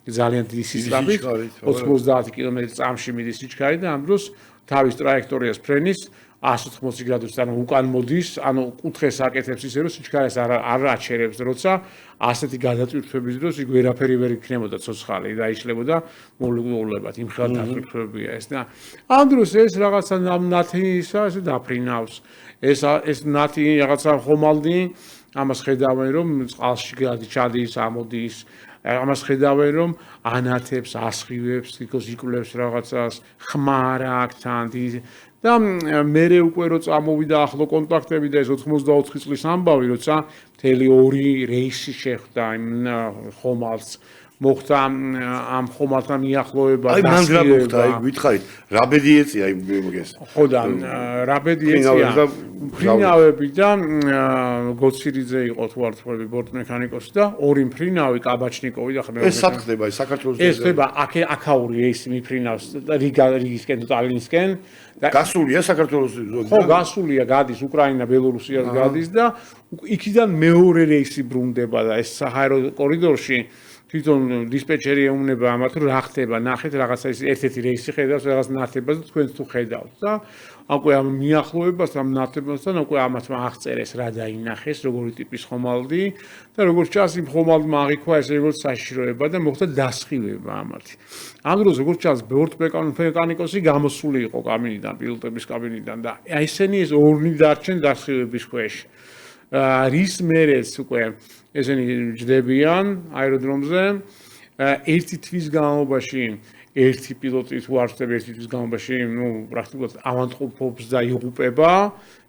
S2: ძალიან დიდი სისხლით 90 კმ/წამში მიდის სიჩქარე და ამ დროს თავის ტრაექტორიას ფრენის 180 გრადუსთან უკან მოდის, ანუ კუთხეს აკეთებს ისე რომ სიჩქარეს არ აჩერებს, როცა ასეთი გადატვირთვების დროს იქ ვერაფერი ვერ იქნებოდა ცოცხალი და იშლებოდა მოლეკულურებად, იმ ხელ დატვირთვებია ეს და ამ დროს ეს რაღაცა ნათისა ესე დაფრინავს. ეს ნათი რაღაცა ხომალდი, ამას ხედავენ რომ წყალში ჩადის, ამოდის ამას ხედავენ რომ ანათებს, ასხივებს, იკვლევს რაღაცას, ხმარა აქთან და მერე უკვე რო წამოვიდა ახლო კონტაქტები და ეს 84 წლის ამბავი, როცა მთელი 2 რეისი შეხვდა იმ ხომალდს, მოხდა ამ ხომალდთან მიახლოება
S1: და აი მან რა მოხდა, აი გითხარით, რა ბედი ეწია იმ მოგეს.
S2: ხო და რა ბედი ეწია ფრინავები და გოცირიძე იყო თუ არ თქვი ბორტმექანიკოსი და ორი ფრინავი კაბაჩნიკოვი და ხმე
S1: ეს საფრთხდება აი საქართველოს
S2: ეს ხდება აქაური რეისი მიფრინავს და რიგისკენ თუ ტალინსკენ და
S1: გასულია საქართველოს
S2: ხო გასულია, გადის უკრაინა, ბელორუსიას გადის და იქიდან მეორე რეისი ბრუნდება და ეს საჰაერო კორიდორში თვითონ დისპეჩერი ეუბნება ამათ რომ რა ხდება, ნახეთ რაღაცა ის ერთ-ერთი რეისი ხედავს რაღაც ნათებას და თქვენც თუ ხედავთ და უკვე ამ მიახლოებას ამ ნათებასთან უკვე ამათ აღწერეს რა დაინახეს, როგორი ტიპის ხომალდი და როგორც ჩანს იმ ხომალდმა აღიქვა ესე როგორც საშიშროება და მოხდა დასხივება ამათი. ამ დროს როგორც ჩანს ბორტმექანიკოსი გამოსული იყო კაბინიდან, პილოტების კაბინიდან და ესენი ეს ორნი დარჩენ დასხივების ქვეშ. რის მერეც უკვე ესენი ჯდებიან აეროდრომზე, ერთი თვის განმავლობაში ერთი პილოტი თუ არ ვწდები ერთი თვის განმავლობაში, ნუ პრაქტიკულად ავადმყოფობს და იღუპება,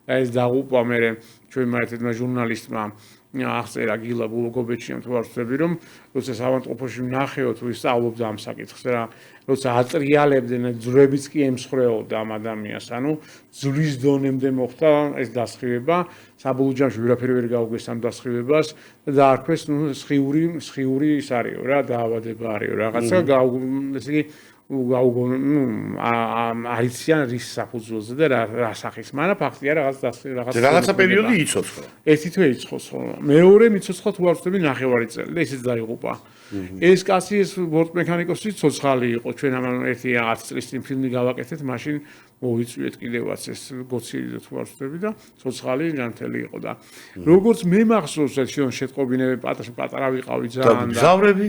S2: ეს დაღუპვა მერე ჩვენმა ერთმა ჟურნალისტმა აღწერა გილა ბულოგობეჩიამ თუ არ ვწდები რომ როცა ავადმყოფოში ვნახეო თუ ისწავლობდა ამ საკითხს რა, როცა ატრიალებდნენ, ძვრებიც კი ემსხვრეოდა ამ ადამიანს, ანუ ძვლის დონემდე მოხდა ეს დასხივება, საბოლოო ჯამში ვერაფერი ვერ გაუგეს ამ დასხივებას და დაარქვეს, ნუ სხიური ის არისო რა, დაავადება არისო, რაღაცა ესე იგი არიციან რის საფუძველზე და რა სახის, მაგრამ ფაქტია
S1: რაღაცა პერიოდი იცოცხლო.
S2: ეს თითქოს იცოცხლო. მეორე მიცოცხლო თუ არ ვწდები ნახევარი წელი და ისიც დაიღუპა. ეს კაცი ეს ბორტმექანიკოსი ცოცხალი იყო. ჩვენ ამ ერთი 10 წლის წინ ფილმი გავაკეთეთ, მაშინ მოვიწვიეთ კიდევაც ეს გოცილი თუ არ ვწდები და ცოცხალი ჯანმრთელი იყო და როგორც მე მახსოვს ეს შეტყობინები პატარა ვიყავი ძალიან
S1: და გზავრები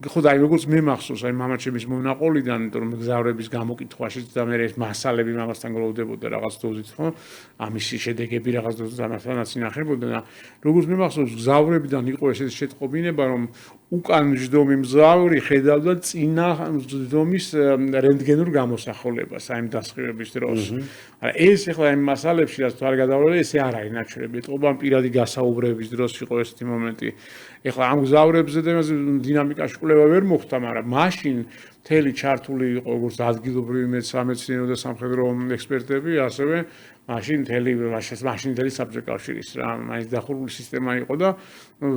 S2: ხო და აი როგორც მე მახსოვს აი მამაჩემის მონაყოლიდან იმიტომ რომ გზავრების გამოკითხვაშიც და მე ეს მასალები მაგასთან გროვდებოდა რაღაც დოზით ხო ამისი შედეგები რაღაც დოზით ამასთანაც ინახებოდა და როგორც მე მახსოვს გზავრებიდან იყო ეს შეტყობინება რომ უკან მჯდომი მგზავრი ხედავდა წინა მჯდომის რენტგენურ გამოსახულებას აი დასხივების დროს არა ეს ახლა იმ მასალებში რაც თუ არ გადავვალე ესე არ არის ნაჩვენები ეთყობა პირადი გასაუბრების დროს იყო ესეთი მომენტი ეხლა ამ გზავრებზე და დინამიკაში კვლევა ვერ მოხდა, მაგრამ მაშინ მთელი ჩართული იყო როგორც ადგილობრივი სამეცნიერო და სამხედრო ექსპერტები, ასევე მაშინ მთელი საბჭოთა კავშირის რა, მაინც დახურული სისტემა იყო და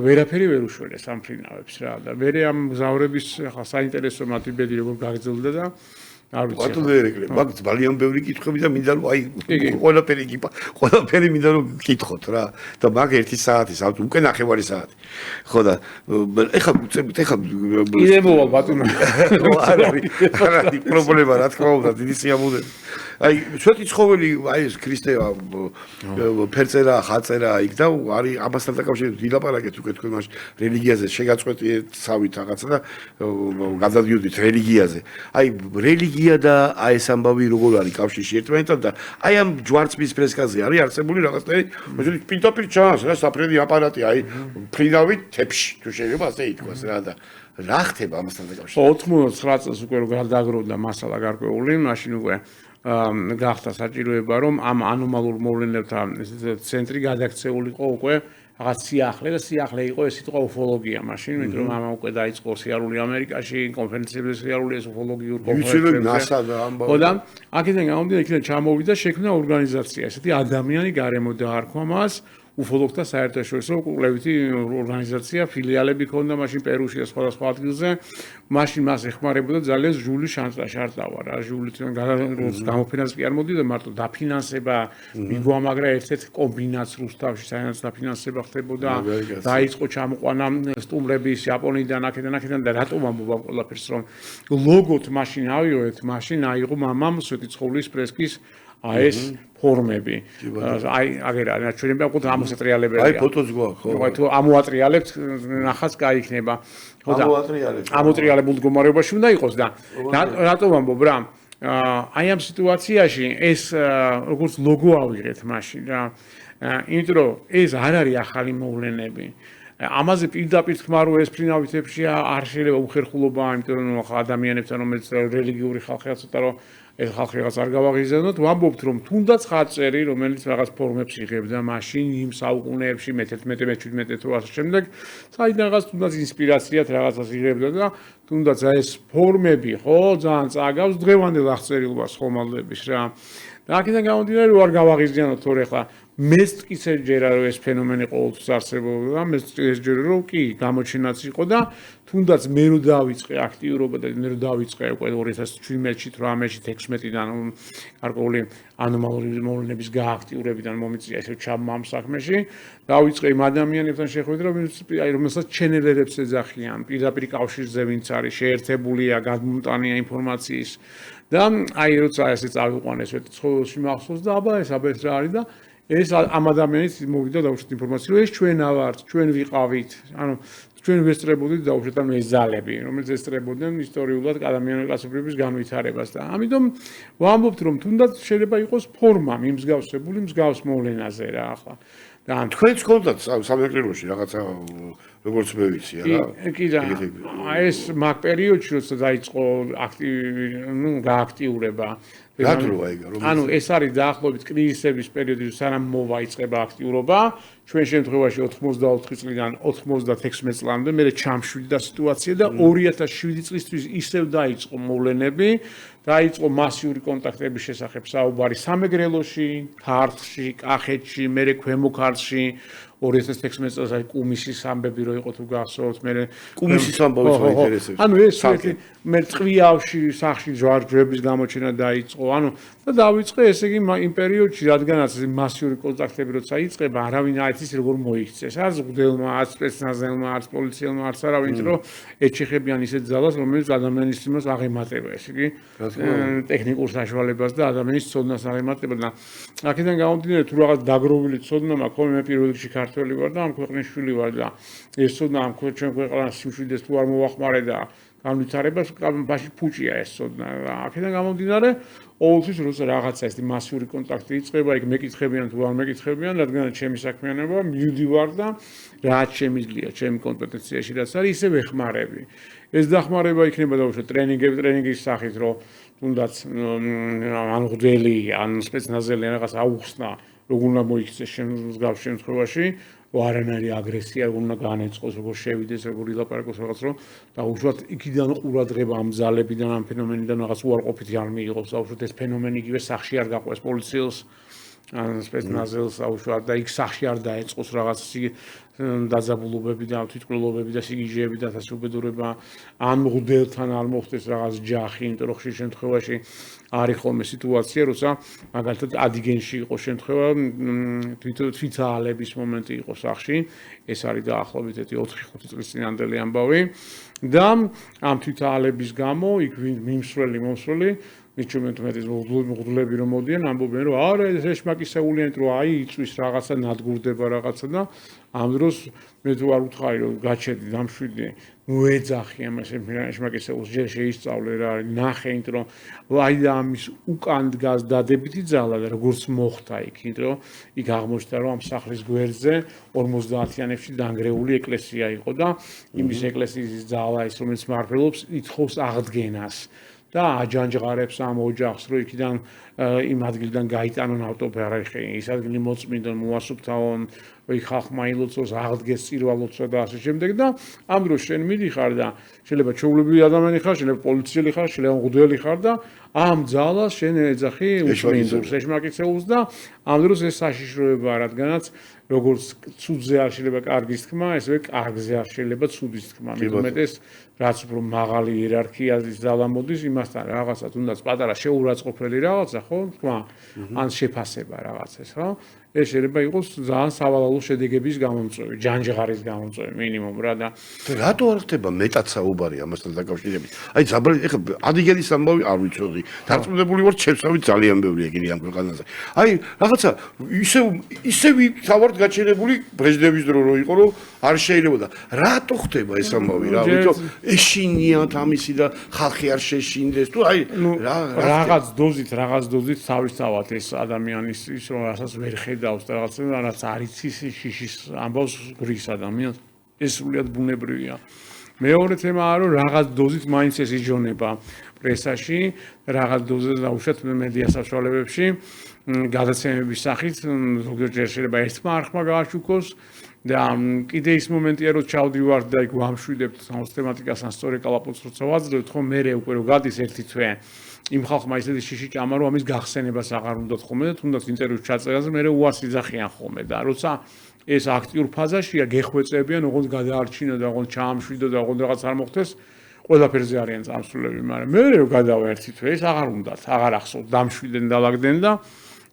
S2: ვერაფერი ვერ უშველეს ამ ფრინავებს რა და მე ამ გზავრების ახლა საინტერესო მათიბედი როგორ გაგრძელდა და არ ვიცი.
S1: ბატონო ერეკლე, მაგ ძალიან ბევრი კითხვები და მინდა რომ აი ყველაფერი მინდა რომ გკითხოთ რა და მაგ 1 საათი, უკვე ნახევარი საათი. ხო და ეხლა
S2: კიდე მოვალ ბატონო.
S1: არ არის პრობლემა რა თქმა უნდა, დიდი სიამოვნებით. აი ჩვენი ცხოველი აი ეს ქრისტე ფერწერა, ხაწერა იქ და არის ამასთან დაკავშირებით ვილაპარაკეთ უკვე თქვენ მაშინ რელიგიაზე შეგაწყვეტიეთ რაღაცა და გადადიოდით რელიგიაზე. აი რელიგია და აი ეს ამბავი როგორ არის კავშირში ერთმანეთთან და აი ამ ჯვარცმის ფრესკაზე არის არსებული რაღაცნაირი მოდი პირდაპირ ჩანს რა საფრენი აპარატი აი ფრინავით თებში თუ შეიძლება ასე ითქვას რა და რა ხდება ამასთან დაკავშირებით
S2: 89 წელს უკვე რო გადაგროვდა მასალა გარკვეული მაშინ უკვე გახდა საჭიროება რომ ამ ანომალურ მოვლენებთან ცენტრი გადაქცეულიყო უკვე რაღაც სიახლე და სიახლე იყო ეს სიტყვა უფოლოგია მაშინ იმიტომ რომ ამა უკვე დაიწყო სიარული ამერიკაში კონფერენციებზე სიარული ეს უფოლოგიურ
S1: კონფერენციებზე
S2: ხო და აქედან გამომდინარე იქიდან ჩამოვიდა შექმნა ორგანიზაცია ესეთი ადამიანი გარემო დაარქვა მას ufoloogta საერთაშორისო კვლევითი ორგანიზაცია ფილიალები ქონდა მაშინ პერუში და სხვადასხვა ადგილზე მაშინ მას ეხმარებოდა ძალიან ჟული შარტავა რა ჟული გამოფენას კი არ მოდიდა მარტო დაფინანსება მიგვამაგრა ერთ-ერთ კომბინატს რუსთავში საერთოდ დაფინანსება ხდებოდა დაიწყო ჩამოყვანა სტუმრების იაპონიიდან აქედან და რატომ ამბობ ყველაფერს რომ ლოგოთ მაშინ ავიოეთ მაშინ აიღო მამამ სვეტიცხოვლის ფრესკის აი ეს ფორმები აი აგერა ჩვენებია უკვე ამოსატრიალებელია
S1: აი ფოტოც გვაქვს ხო
S2: აი თუ ამოატრიალებთ ნახაც გაიქნება ხო და ამოტრიალებულ მდგომარეობაში უნდა იყოს და რატომ ამბობ რა აი ამ სიტუაციაში ეს როგორც ლოგო ავიღეთ მაშინ რა იმიტომ რომ ეს არ არის ახალი მოვლენები ამაზე პირდაპირ თქმა რომ ეს ფრინავითებში არ შეიძლება უხერხულობა იმიტომ რომ ახლა ადამიანებთან რომელიც რელიგიური ხალხია ცოტა რომ ეს ხალხი რაღაც არ გავაღიზიანოთ, ვამბობთ რომ თუნდაც ხაწერი, რომელიც რაღაც ფორმებს იღებდა მაშინ იმ საუკუნეებში მე-11-მე-17 თუ ასე შემდეგ, საიდან რაღაც თუნდაც ინსპირაციად რაღაცას იღებდა და თუნდაც ეს ფორმები ხო ძალიან წაგავს დღევანდელ აღწერილობას ხომალდების რა. და აქედან გამომდინარე რომ არ გავაღიზიანოთ თორე ხა მეც კი შეჯერა რომ ეს ფენომენი ყოველთვის არსებობდა, მეც შეჯერა რომ კი გამოჩენაც იყო და თუნდაც მე რო დავიწყე აქტიურობა და მე რო დავიწყე უკვე 2017-ში, 18-ში, 16-დან გარკვეული ანომალური მოვლენების გააქტიურებიდან მომიწია ესე ჩაბმა ამ საქმეში, დავიწყე იმ ადამიანებთან შეხვედრა, რომელსაც ჩენელერებს ეძახიან, პირდაპირ კავშირზე ვინც არის შეერთებულია, გადმომტანია ინფორმაციის და აი როცა ესე წავიყვანეს ცხოველში მახსოვს და აბა ეს რა არის და ეს ამ ადამიანის მოვიდა დაუშვით ინფორმაცია რომ ეს ჩვენა ვართ, ჩვენ ვიყავით, ანუ ჩვენ ვესწრებოდით დაუშვით ამ ეს ძალები, რომელიც ესწრებოდნენ ისტორიულად ადამიანური კაცობრიობის განვითარებას და ამიტომ ვამბობთ რომ თუნდაც შეიძლება იყოს ფორმა მიმსგავსებული მსგავს მოვლენაზე რა ახლა და
S1: თქვენც გქონდათ სამეგრელოში რაღაცა როგორც მე ვიცი რა
S2: კი და ეს მაგ პერიოდში როცა დაიწყო გააქტიურება ანუ ეს არის დაახლოებით კრიზისების პერიოდი სანამ მოვა იწყება აქტიურობა ჩვენ შემთხვევაში 84 წლიდან 96 წლამდე მე ჩამშვიდა სიტუაცია და 2007 წლისთვის ისევ დაიწყო მოვლენები დაიწყო მასიური კონტაქტების შესახებ საუბარი სამეგრელოში, ქართლში, კახეთში, მერე ქვემო ქართლში 2016 წელს აი კუმისის ამბები რო იყო თუ გახსოვთ მე
S1: კუმისის ამბავიც მაინტერესებს.
S2: ანუ ეს მე წვიავში სახში ჯვარჯვების გამოჩენა დაიწყო. ანუ და დავიწყე ესე იგი იმ პერიოდში რადგანაც მასიური კონტაქტები როცა იწყება არავინ არ იცის როგორ მოიქცეს. არც მღვდელმა, არც სპეცნაზელმა, არც პოლიციელმა, არც არავინ, რომ ეჩეხებიან ისეთ ძალას, რომელიც ადამიანის იმას აღემატება, ესე იგი ტექნიკურ საშუალებას და ადამიანის ცოდნას აღემატება და აქედან გამომდინარე თუ რაღაც დაგროვილი ცოდნა მაქვს, ხოლმე მე პირველ რიგში ქართველი ვარ და ამ ქვეყნის შვილი ვარ და ეს ცოდნა ამ ჩვენ ქვეყანას სიმშვიდეს თუ არ მოვახმარე და განვითარებას ბაში ფუჭია ეს ცოდნა. აქედან გამომდინარე ყოველთვის როცა რაღაცა ეს მასიური კონტაქტი იწყება, იქ მეკითხებიან თუ არ მეკითხებიან, რადგან ჩემი საქმიანობა მივდივარ და რაც შემიძლია ჩემი კომპეტენციაში რაც არის, ისე ვეხმარები. ეს დახმარება იქნება დაუშვათ ტრენინგის სახით, რომ თუნდაც ან მღვდელი, ან სპეცნაზელი რაღაც აუხსნა, როგორ უნდა მოიქცეს შემდგარ შემთხვევაში, არანაირი აგრესია როგორ უნდა განეწყოს, როგორ შევიდეს, როგორ ილაპარაკოს რაღაც რომ დაუშვათ იქიდან ყურადღება ამ ძალებიდან, ამ ფენომენიდან რაღაც უარყოფითი არ მიიღოს, დაუშვათ ეს ფენომენი იგივე სახში არ გაყვეს პოლიციელს ან სპეცნაზელს აუშვათ და იქ სახში არ დაეწყოს რაღაც დაძაბულობები და თვითმკვლელობები და სიგიჟეები და დასუბედურება ან მღვდელთან არ მოხდეს რაღაც ჯახი, იმიტომ რომ ხშირ შემთხვევაში არის ხოლმე სიტუაცია, როცა მაგალითად ადიგენში იყო შემთხვევა, თვითაალების მომენტი იყო სახში, ეს არის დაახლოებით 4-5 წლის წინანდელი ამბავი და ამ თვითაალების გამო იქ მიმსვლელი მიჩვენეთ მღვდლები რომ მოდიან ამბობენ რომ არა ეს ეშმაკისეულიან რომ აი იწვის რაღაცა ნადგურდება რაღაცა და ამ დროს მე თუ არ ვუთხარი რომ გაჩერდი დამშვიდი მოეძახი ამას ეშმაკისეულს ჯერ შეისწავლე რა არის ნახე იმიტომ რომ აი და ამის უკან დგას დადებითი ძალა და როგორც მოხდა იქ იმიტომ რომ იქ აღმოჩნდა რომ ამ სახლის გვერდზე 50-იანებში დანგრეული ეკლესია იყო და იმის ეკლესიის ძალა ის რომელიც მართლობს ითხოვს აღდგენას და აჯანჯღარებს ამ ოჯახს, რომ იქიდან იმ ადგილიდან გაიტანონ ავტოფარეხი, ის ადგილი მოწმინდონ, მოასუფთავონ, იქ ხალხმა ილოცოს, აღდგეს წირვალოცვა და ასე შემდეგ და ამ დროს შენ მიდიხარ და შეიძლება ჩვეულებრივი ადამიანი ხარ, შეიძლება პოლიციელი ხარ, შეიძლება მღვდელი ხარ და ამ ძალას შენ ეძახი უშმინდურს, ეშმაკისეულს და ამ დროს ეს საშიშროება რადგანაც როგორც ცუდზე არ შეიძლება კარგის თქმა, ესევე კარგზე არ შეიძლება ცუდის თქმა. მეტუმეტეს რაც უფრო მაღალი იერარქიის ძალა მოდის, იმასთან რაღაცა თუნდაც პატარა შეურაცხყოფელი რაღაცა, ხო, თქმა, ან შეფასება რაღაცას, ხო? ეს შეიძლება იყოს ძალიან სავალალო შედეგების გამომწვევი, ჯანჯღარის გამომწვევი მინიმუმ რა და
S1: რატო არ ხდება მეტად საუბარი ამასთან დაკავშირებით? აი ზაბრალი ეხლა ადიგენის ამბავი არ ვიცოდი. დარწმუნებული ვარ, ჩემსავით ძალიან ბევრი ეგენი ამ ქვეყანაზე. აი რაღაცა ისევ თავად გაჩერებული პრეზიდენტის დრო რო იყო, რომ არ შეიძლებოდა. რატო ხდება ეს ამბავი რა? ვიცი, ეშინიათ ამისი და ხალხი არ შეშინდეს თუ აი
S2: რაღაც დოზით თავისთავად ეს ადამიანის ის რომ რასაც ვერ ხედავს და რაღაც არის შიშის ამბავს გრის ადამიანს ეს სრულიად ბუნებრივია. მეორე თემაა რომ რაღაც დოზით მაინც ეს იჯონება პრესაში, რაღაც დოზით დაუშვათ მედია საშუალებებში გადაცემების სახით, ზოგჯერ შეიძლება ერთმა არხმა გააშუქოს და კიდე ის მომენტია რომ ჩავდივართ და იქ ვამშვიდებთ სისტემატიკას ან სწორი კალაპოტს როცა ვაძლევთ, ხო მე უკვე რომ გადის ერთი თვე იმ ხალხმა ისეთი შიში ჭამა რომ ამის გახსენებას აღარ უნდათ ხოლმე და თუნდაც ინტერვიუს ჩაწერაზე მე უარს იძახიან ხოლმე და როცა ეს აქტიურ ფაზაშია გეხვეწებიან ოღონდ გადაარჩინო და ოღონდ ჩაამშვიდო და ოღონდ რაღაც არ მოხდეს ყველაფერზე არიან წამსვლელები მაგრამ მე რომ გადავა ერთი თვე ეს აღარ უნდათ აღარ ახსოვთ დამშვიდნენ დალაგდნენ და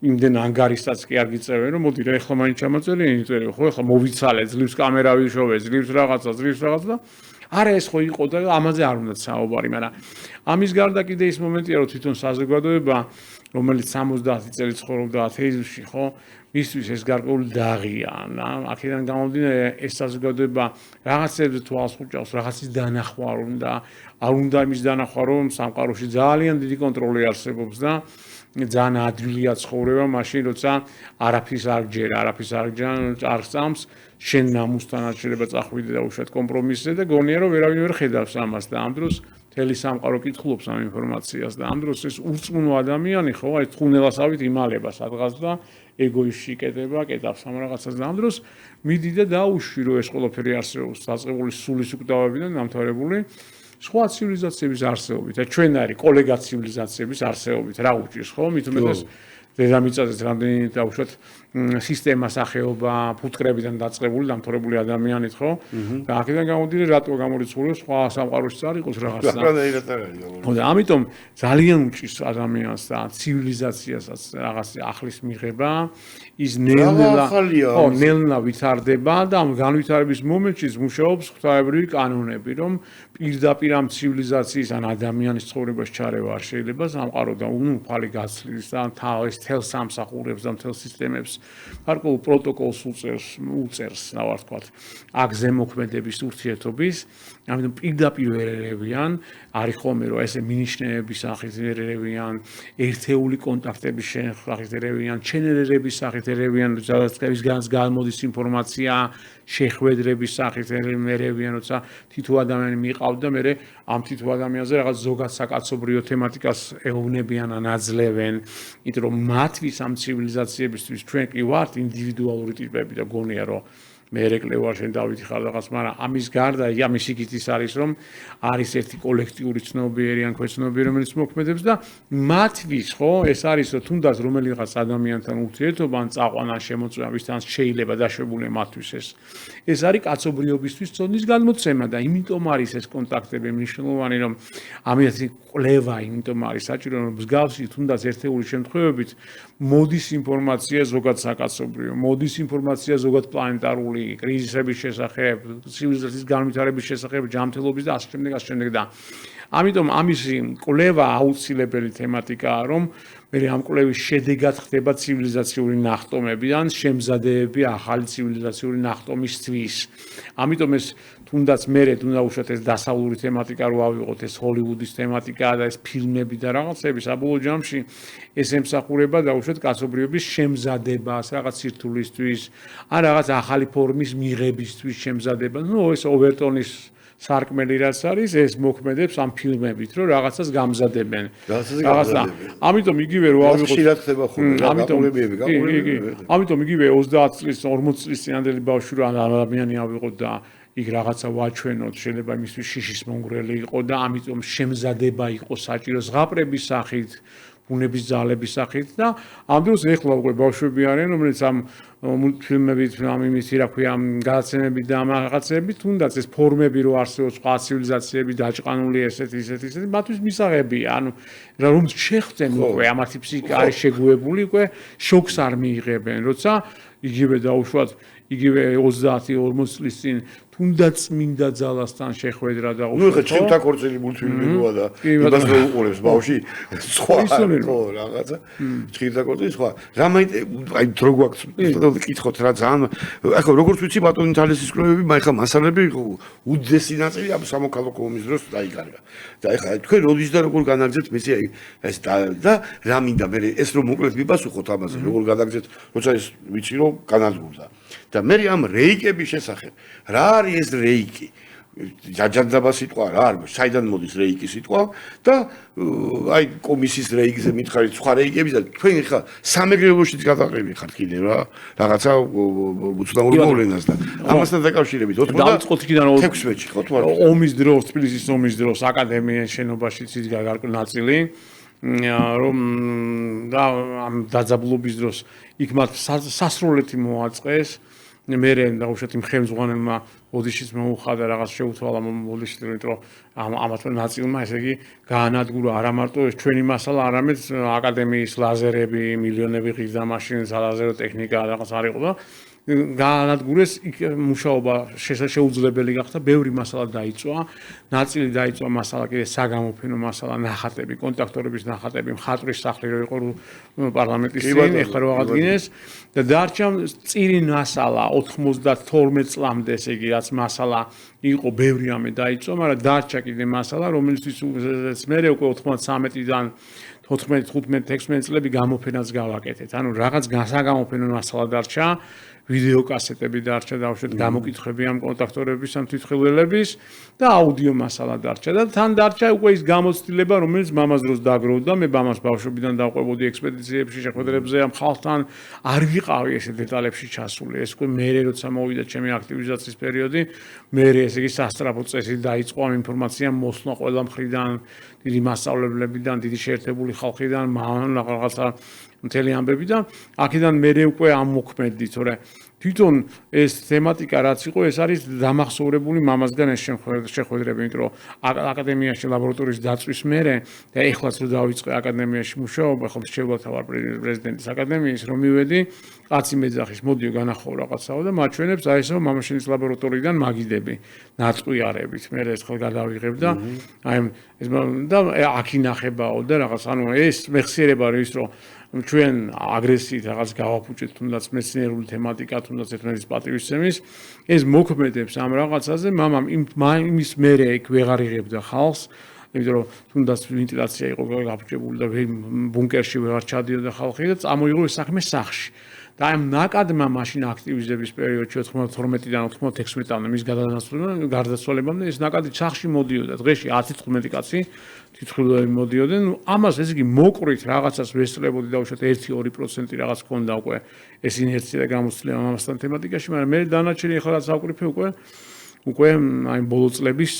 S2: იმდენ ანგარისაც კი არ გიწევენ რომ მოდი რა ეხლა მაინც ჩამოწერე ინტერვიუ ხო ეხლა მოვიცალე ძლივს კამერა ვიშოვე ძლივს რაღაცა და არა ეს ხო იყო და ამაზე არ უნდა საუბარი მაგრამ ამის გარდა კიდე ის მომენტია რომ თვითონ საზოგადოება რომელიც 70 წელი ცხოვრობდა ათეიზმში ხო მისთვის ეს გარკვეული დაღია აქედან გამომდინარე ეს საზოგადოება რაღაცებზე თვალს ხუჭავს რაღაცის დანახვა არ უნდა იმის დანახვა რომ სამყაროში ძალიან დიდი კონტროლი არსებობს და ძალიან ადვილია ცხოვრება მაშინ როცა არაფრის არ წამს შენ ნამუსთანაც შეიძლება წახვიდე და უშუალოდ კომპრომისზე და გონია რომ ვერავინ ვერ ხედავს ამას და ამ დროს მთელი სამყარო კითხულობს ამ ინფორმაციას და ამ დროს ეს ურწმუნო ადამიანი ხო აი თხუნელასავით იმალება სადღაც და ეგოისტში კეთება კეთავს ამ რაღაცას და ამ დროს მიდი და დაუშვი რომ ეს ყველაფერი არსებობს დაწყებული სულის უკვდავებიდან დამთავრებული სხვა ცივილიზაციების არსებობით და ჩვენარი კოლეგა ცივილიზაციების არსებობით რა უჭირს ხო მით უმეტეს დედამიწაზეც რამდენი დაუშვათ სისტემა სახეობა, ფუტკრებიდან დაწყებული, დამთავრებული ადამიანით, ხო? და აქედან გამოდირი რატო გამორიცხული სხვა სამყაროში არ იყოს რაღაცა. ხო და ამიტომ ძალიან უჭირს ადამიანს და ცივილიზაციასაც რაღაც ახლის მიღება, ის ნელ-ნელა ვითარდება და ამ განვითარების მომენტში მუშაობს ღვთაებრივი კანონები, რომ პირდაპირ ამ ცივილიზაციის ან ადამიანის ცხოვრებაში ჩარევა არ შეიძლება სამყარო და უფალი გაცლის და თავის თელ სამსახურებს და თელ სისტემებს გარკვეულ პროტოკოლს უწერს, რა ვთქვა, აქ ზემოქმედების ურთიერთობის, ამიტომ პირდაპირ ერევიან, არის ხოლმე რომ ესე მინიშნებების სახით ერევიან, ერთეული კონტაქტების სახით ერევიან, ჩენერების სახით ერევიან, სადაც გამოდის ინფორმაცია, შეხვედრების სახით ერევიან, როცა თითო ადამიანი მიყავდა და მე ამ თითო ადამიანზე რაღაც ზოგად საკაცობრიო თემატიკას ეუბნებიან ან აძლევენ, იმიტომ რომ მათთვის ამ ცივილიზაციებისთვის ჩვენ კი ვართ ინდივიდუალური ტიპები და გონია რომ მე ერეკლე ვარ შენ დავითი ხარ რაღაც, მაგრამ ამის გარდა ამის იქით არის რომ არის ერთი კოლექტიური ცნობიერი ან ქვეცნობიერი რომელიც მოქმედებს და მათთვის ხო ეს არის რომ თუნდაც რომელიღაც ადამიანთან ურთიერთობა ან წაყვანა შემოწმება ვისთან შეიძლება დაშვებულია მათთვის ეს არის კაცობრიობისთვის ცოდნის გადმოცემა და იმიტომ არის ეს კონტაქტები მნიშვნელოვანი რომ ამეთი კვლევა იმიტომ არის საჭირო რომ მსგავსი თუნდაც ერთეული შემთხვევებით მოდის ინფორმაცია ზოგად საკაცობრიო, მოდის ინფორმაცია ზოგად პლანეტარული კრიზისების შესახებ, ცივილიზაციის განვითარების შესახებ, ჯანმრთელობის და ასე შემდეგ და ამიტომ ამისი კვლევა აუცილებელი თემატიკაა, რომ მე ამ კვლევის შედეგად ხდება ცივილიზაციური ნახტომები ან შემზადებები ახალი ცივილიზაციური ნახტომისთვის. ამიტომ ეს თუნდაც მე უშუალოდ ეს დასავლური თემატიკა რო ავიღოთ, ეს ჰოლივუდის თემატიკა და ეს ფილმები და რაღაცები საბოლოო ჯამში ეს ემსახურება და უშუალოდ კაცობრიობის შემზადებას, რაღაც სირთულისთვის, ან რაღაც ახალი ფორმის მიღებისთვის შემზადება. ეს ოვერტონის სარკმელი რაც არის, ეს მოქმედებს ამ ფილმებით, რომ რაღაცას გამზადებენ. ამიტომ იგივე რო ავიღოთ, ამიტომ იგივე 30 წლის, 40 წლის წინანდელი ბავშვი რო ადამიანი ავიღოთ და იქ რაღაცა ვაჩვენოთ, შეიძლება იმისთვის შიშის მონგრელი იყო და ამიტომ შემზადება იყო საჭირო ზღაპრების სახით, ბუნების ძალების სახით და ამ დროს ეხლა უკვე ბავშვები არიან, რომელიც ამ მულტფილმებით, ამ იმისი რა ქვია, გადაცემებით და ამ რაღაცებით, თუნდაც ეს ფორმები რო არსებობს, სხვა ცივილიზაციები დაჭყანული ესეთი, მათთვის მისაღებია, ანუ რომ შეხვდნენ უკვე ამათი ფსიქიკა არის შეგუებული, უკვე შოკს არ მიიღებენ, როცა იგივე დაუშვათ იგივე 30-40 წლის წინ თუნდაც მინდა ძალასთან შეხვედრა და
S1: ეხლა ჩხილთა ქორწილი მულტფილმი როა და იმას რო უყურებს ბავში სხვა ხო რაღაცა ჩხილთა ქორწილი სხვა რა აი დრო გვაქვს კითხოთ რა ძალიან ახლა როგორც ვიცი ბატონი თალისის კვლევები ეხლა მასალები უდიდესი ნაწილი ამ სამოქალაქო ომის დროს დაიკარგა და ეხლა თქვენ როდის და როგორ განაგზეთ მეცი აი ეს და რა მინდა მე ეს რომ მოკლედ მიპასუხოთ ამაზე როგორ განაგზეთ როცა ეს ვიცი რომ განადგურდა და მე ამ რეიკების შესახებ რა არის ეს რეიკი ჯაჯანძაბა სიტყვა რა არის საიდან მოდის რეიკი სიტყვა და აი კომისიის რეიკზე მითხარით სხვა რეიკების და თქვენ ხა სამეგრელოშიც გადაყრები ხართ კიდე რა რაღაცა უცნაური მოვლენას და ამასთან დაკავშირებით 96-ში ხო თუ არა
S2: ომის დროს თბილისის ომის დროს აკადემიის შენობაშიც იდგა გარკვეული ნაწილი რომ და ამ დაძაბულობის დროს იქ მათ სასროლეთი მოაწყეს მე დაუშვათ იმ ხელმძღვანელმა ოდიშიც მოუხადა რაღაც შეუთვალა ოდიშით რომ ამათ ნაწილმა ესე იგი გაანადგურა არა მარტო ეს ჩვენი მასალა არამედ აკადემიის ლაზერები მილიონები ღირდა მაშინ ლაზერო ტექნიკა რაღაც არ იყო და გაანადგურეს იქ მუშაობა შეუძლებელი გახდა ბევრი მასალა დაიწვა ნაწილი დაიწვა მასალა კიდე საგამოფენო მასალა ნახატები კონტაქტორების ნახატები მხატვრის სახლი რო იყო პარლამენტის წინ ეხლა რო აღადგინეს და დარჩა წირი მასალა 92 წლამდე ესე იგი რაც მასალა იყო ბევრი ამე დაიწვა მაგრამ დარჩა კიდე მასალა რომელისთვის მე უკვე 93-დან 14-15-16 წლები გამოფენას გავაკეთეთ ანუ რაღაც გასაგამოფენო მასალა დარჩა ვიდეო კასეტები დარჩა და უშუალოდ გამოკითხები ამ კონტაქტორების ამ თვითხილველების და აუდიო მასალა დარჩა და თან დარჩა უკვე ის გამოცდილება რომელიც მამას დროს დაგროვდა მე მამას ბავშვობიდან დავყვებოდი ექსპედიციებში შეხვედრებზე ამ ხალხთან არ ვიყავი ესე დეტალებში ჩასული ეს უკვე მე როცა მოვიდა ჩემი აქტივიზაციის პერიოდი მე ესე იგი სასწრაფო წესი დაიწყო ამ ინფორმაციამ მოსვლა ყველა მხრიდან დიდი მასშტაბლებიდან დიდი შეერთებული ხალხიდან რაღაცა მთელი ამბები და აქედან მე უკვე ამოქმედი, თორე თვითონ ეს თემატიკა რაც იყო, ეს არის დამახსოვრებული მამასგან ეს შეხვედრები, იმიტომ რომ აკადემიაში ლაბორატორიის დაწვის მერე და ეხლაც რომ დავიწყე აკადემიაში მუშაობა, ხო შევლათა ვარ პრეზიდენტის აკადემიის, რომ მივედი, კაცი მეძახის მოდიო განახო რაღაცაო და მაჩვენებს აი ესო მამაშენის ლაბორატორიიდან მაგიდები, ნაწყვიარებით, მე ეს ხო გადავიღებ და აი ეს და აქ ინახებაო და რაღაც, ანუ ეს მეხსიერება ის რომ ჩვენ აგრესიით რაღაც გავაფუჭეთ თუნდაც მეცნიერული თემატიკა, თუნდაც ერთმანეთის პატივისცემის, ეს მოქმედებს ამ რაღაცაზე, მამამ იმის მერე იქ ვეღარ იღებდა ხალხს, იმიტომ რომ თუნდაც ვენტილაცია იყო გაფუჭებული და ბუნკერში ვეღარ ჩადიოდა ხალხი და წამოიღო ეს საქმე სახლში. და ამ ნაკადმა მაშინ აქტივიზების პერიოდში 92-დან 96-მდე მის გარდაცვალებამდე ეს ნაკადი სახლში მოდიოდა, დღეში 10-15 კაცი თითქოსები მოდიოდნენ, ამას ესე იგი მოკვრით რაღაცას ვესწრებოდი და უშუალოდ 1-2% რაღაც ქონდა უკვე ეს ინერცია და გამოცდილება ამასთან თემატიკაში, მაგრამ მე დანარჩენი ახლა რაც ავკრიფე უკვე აი ბოლო წლების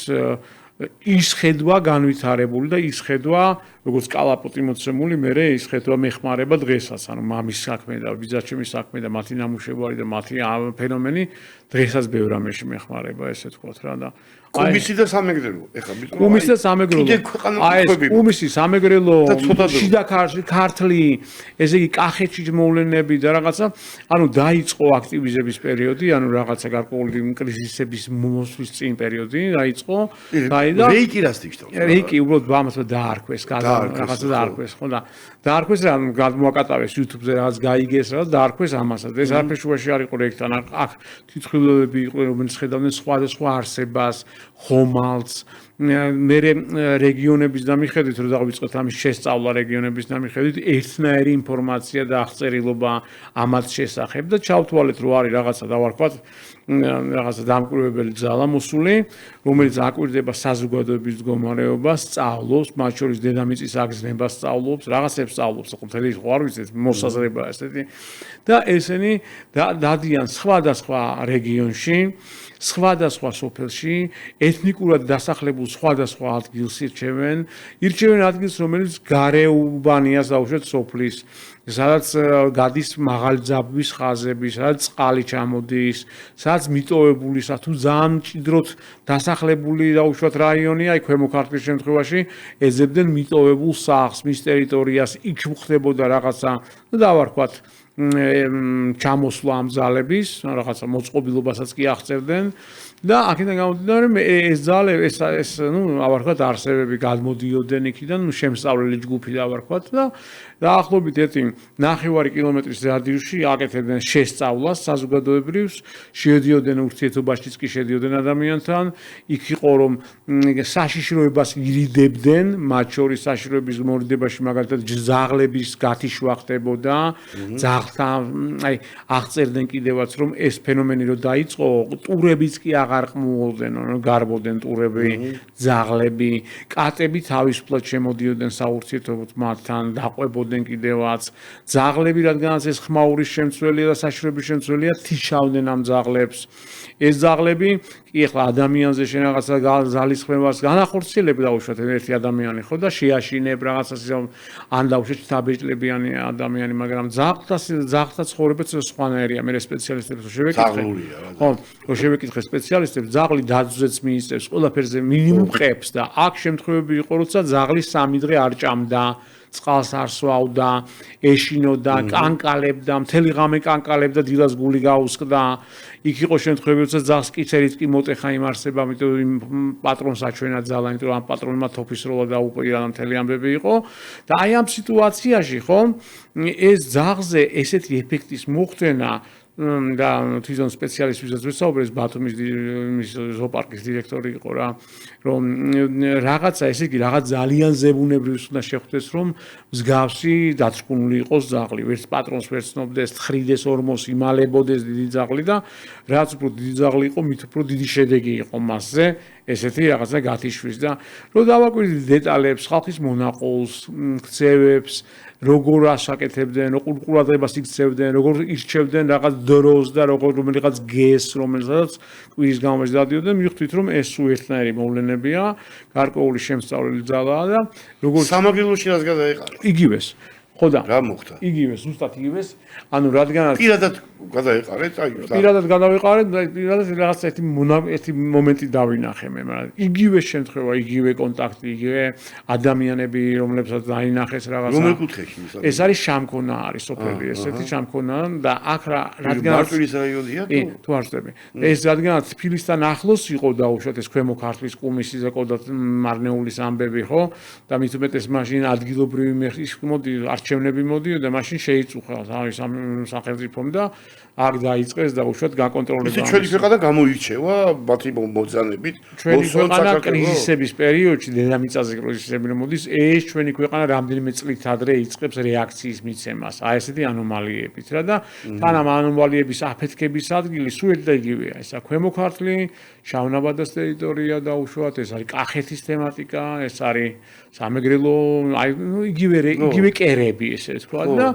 S2: ის ხედვა განვითარებული და ის ხედვა როგორც კალაპოტი მოცემული, მერე ის ხედვა მეხმარება დღესაც, ანუ მამის საქმე და ბიძაჩემის საქმე და მათი ნამუშევარი და მათი ფენომენი დღესაც ბევრ რამეში მეხმარება, ესე ვთქვათ რა და
S1: კუმისი და სამეგრელო, ეხლა მithom
S2: კუმისი და სამეგრელო. აი ეს კუმისი, სამეგრელო, შიდა ქართლი, ესე იგი კახეთში მოვლენები და რაღაცა, ანუ დაიწყო აქტივიზების პერიოდი, ანუ რაღაცა გარკვეული კრიზისების მოსვლის წინ პერიოდი დაიწყო. და
S1: რეიკი რას ნიშნავს?
S2: რეიკი უბრალოდ ბამასა დაარქვეს, რაღაცა დაარქვეს, ხო და დაარქვეს რა, გადმოაკატავეს YouTube-ზე რაღაც გაიგეს რა, დაარქვეს ამასაც. ეს არაფერ შუაში არ იყო რეიქთან, აქ თვითმხილველები იყვნენ, რომლებიც ხედავდნენ სხვადასხვა არსებას, ხომალდს, მე რეგიონების დამიხედვით, რომ დავიწყოთ ამის შესწავლა რეგიონების დამიხედვით, ერთნაირი ინფორმაცია და აღწერილობა ამათ შესახებ და ჩავთვალეთ, რომ არის რაღაცა დავარქვათ, რაღაცა დამკვირვებელი ძალა მოსული, რომელიც აკვირდება საზოგადოების მდგომარეობას, სწავლობს, მათ შორის დედამიწის აგზნებას სწავლობს, რაღაცებს სწავლობს, ხო მთელი ხო არ ვიცით, მოსაზრება ესეთი და ესენი დადიან სხვადასხვა რეგიონში, სხვადასხვა სოფელში, ეთნიკურად დასახლებულ სხვადასხვა ადგილს ირჩევენ ადგილს, რომელიც გარეუბანიას დაუშვათ სოფლის, სადაც გადის მაღალი ძაბვის ხაზები, სადაც წყალი ჩამოდის, სადაც მიტოვებულისა თუ ძალიან მჭიდროდ დასახლებული დაუშვათ რაიონია, აი ქვემო ქართლის შემთხვევაში ეძებდნენ მიტოვებულ სახლს, მის ტერიტორიას, იქ ხდებოდა რაღაცა, დავარქვათ ჩამოსვლა ამ ძალების, რაღაცა მოწყობილობასაც კი აღწერდნენ და აქედან გამომდინარე ეს ძალები ეს ავარქვათ არსებები გადმოდიოდნენ იქიდან, შემსწავლელი ჯგუფი დავარქვათ და დაახლოებით 1.5 კილომეტრის რადიუსში აკეთებდნენ შესწავლას საზოგადოებრივს, შედიოდნენ ურთიერთობაშიც კი შედიოდნენ ადამიანთან, იქ იყო რომ საშიშროებას ირიდებდნენ, მათ შორის საშიშროების მორიდებაში მაგალითად ძაღლების გათიშვა ხდებოდა, აი აღწერდნენ კიდევაც რომ ეს ფენომენი რო დაიწყო, ტურებიც კი აღარ ყმულობდნენ, გარბოდნენ ტურები, ძაღლები, კატები თავისუფლად შემოდიოდნენ საურთიერთობოდ მათთან, დაყვებოდნენ კიდევაც ძაღლები, რადგანაც ეს ხმაურის შემცველია და საშიშროების შემცველია, თიშავდნენ ამ ძაღლებს. ეს ძაღლები კი ახლა ადამიანზე შენ რაღაცა ძალისხმევას განახორციელებ დაუშვათ ერთი ადამიანი ხო და შეაშინებ რაღაცას ან დაუშვათ დაბეჭდებიანი ადამიანი, მაგრამ ძაღლთა ცხოვრებაც სხვანაირია, მე სპეციალისტებს შევეკითხე. ხო, შევეკითხე სპეციალისტებს, ძაღლი დაძვზეც მიიწევს, ყველაფერზე მინიმუმ ყებს და აქ შემთხვევები იყო, როცა ძაღლი 3 დღე არ ჭამდა. წყალს არ სვავდა, ეშინოდა, კანკალებდა, მთელი ღამე კანკალებდა, დილას გული გაუსკდა. იქ იყო შემთხვევები, როცა ძაღლს კიცერით კი მოტეხა იმ არსება, ამიტომ იმ პატრონს აჩვენა ძალა, იმიტომ რომ ამ პატრონმა თოფის როლა დაუპირა და მთელი ამბები იყო. და აი ამ სიტუაციაში, ხო, ეს ძაღლზე ესეთი ეფექტის მოხდენა და თვითონ სპეციალისტებსაც ვესაუბრეს, ბათუმის ზოოპარკის დირექტორი იყო რა, რომ რაღაცა ესე იგი რაღაც ძალიან ზებუნებრივს უნდა შეხვდეს, რომ მსგავსი დაწკუნული იყოს ძაღლი, ვერც პატრონს ვერ ცნობდეს, თხრიდეს, ორმოს იმალებოდეს დიდი ძაღლი და რაც უფრო დიდი ძაღლი იყო, მით უფრო დიდი შედეგი იყო მასზე, ესეთი რაღაცა გათიშვის და რომ დავაკვირდით დეტალებს, ხალხის მონაყოლს, ქცევებს, როგორ ასაკეთებდნენ, როგორ ყურადღებას იქცევდნენ, როგორ ირჩევდნენ რაღაც დროს და რომელიღაც გეს, რომელსაც კვირის განმავლობაში დადიოდნენ, მივხვდით რომ ეს ერთნაირი მოვლენებია, გარკვეული შემსწავლელი ძალაა და როგორ
S1: სამაგრილოში რას გადაეყარა?
S2: იგივეს. ხო და
S1: რა მოხდა?
S2: იგივე, ზუსტად იგივეს. ანუ რადგანაც
S1: პირადად გადაეყარეთ, აი
S2: პირადად გადავიყარეთ, პირადად რაღაც ერთი მომენტი დავინახე მე, მაგრამ იგივე შემთხვევა, იგივე კონტაქტი, იგივე ადამიანები, რომლებსაც დაინახეს რაღაცა.
S1: რომელ კუთხეში ის?
S2: ეს არის შამქონა არის სოფელი, ესეთი შამქონა და აქ რადგანაც
S1: მარტვილის რაიონია
S2: თუ არ ვწდები. ეს რადგანაც თბილისთან ახლოს იყო დაუშვათ ეს ქვემო ქართლის კუმისი ზაკოდათ მარნეულის ამბები, ხო? და მით უმეტეს მაშინ ადგილობრივი მეხის მოდი არჩევნები მოდიოდა, მაშინ შეიწუხა თავის სახელმწიფომ და აქ დაიწყეს დაუშვათ გაკონტროლება.
S1: ეს ჩვენი ქვეყანა გამოირჩევა მათი მოძანებით.
S2: ჩვენი ქვეყანა კრიზისების პერიოდში დედამიწაზე კრიზისები მოდის, ეს ჩვენი ქვეყანა რამდენიმე წლით ადრე იწყებს რეაქციის მიცემას. აი ესეთი ანომალიებით რა და თან ამ ანომალიების აფეთქების ადგილი სულ ერთ და იგივეა. ესა ქვემო ქართლი, შავნაბადის ტერიტორია დაუშვათ, ეს არის კახეთის თემატიკა, ეს არის სამეგრელო, აი იგივე კერები ესე თქვა და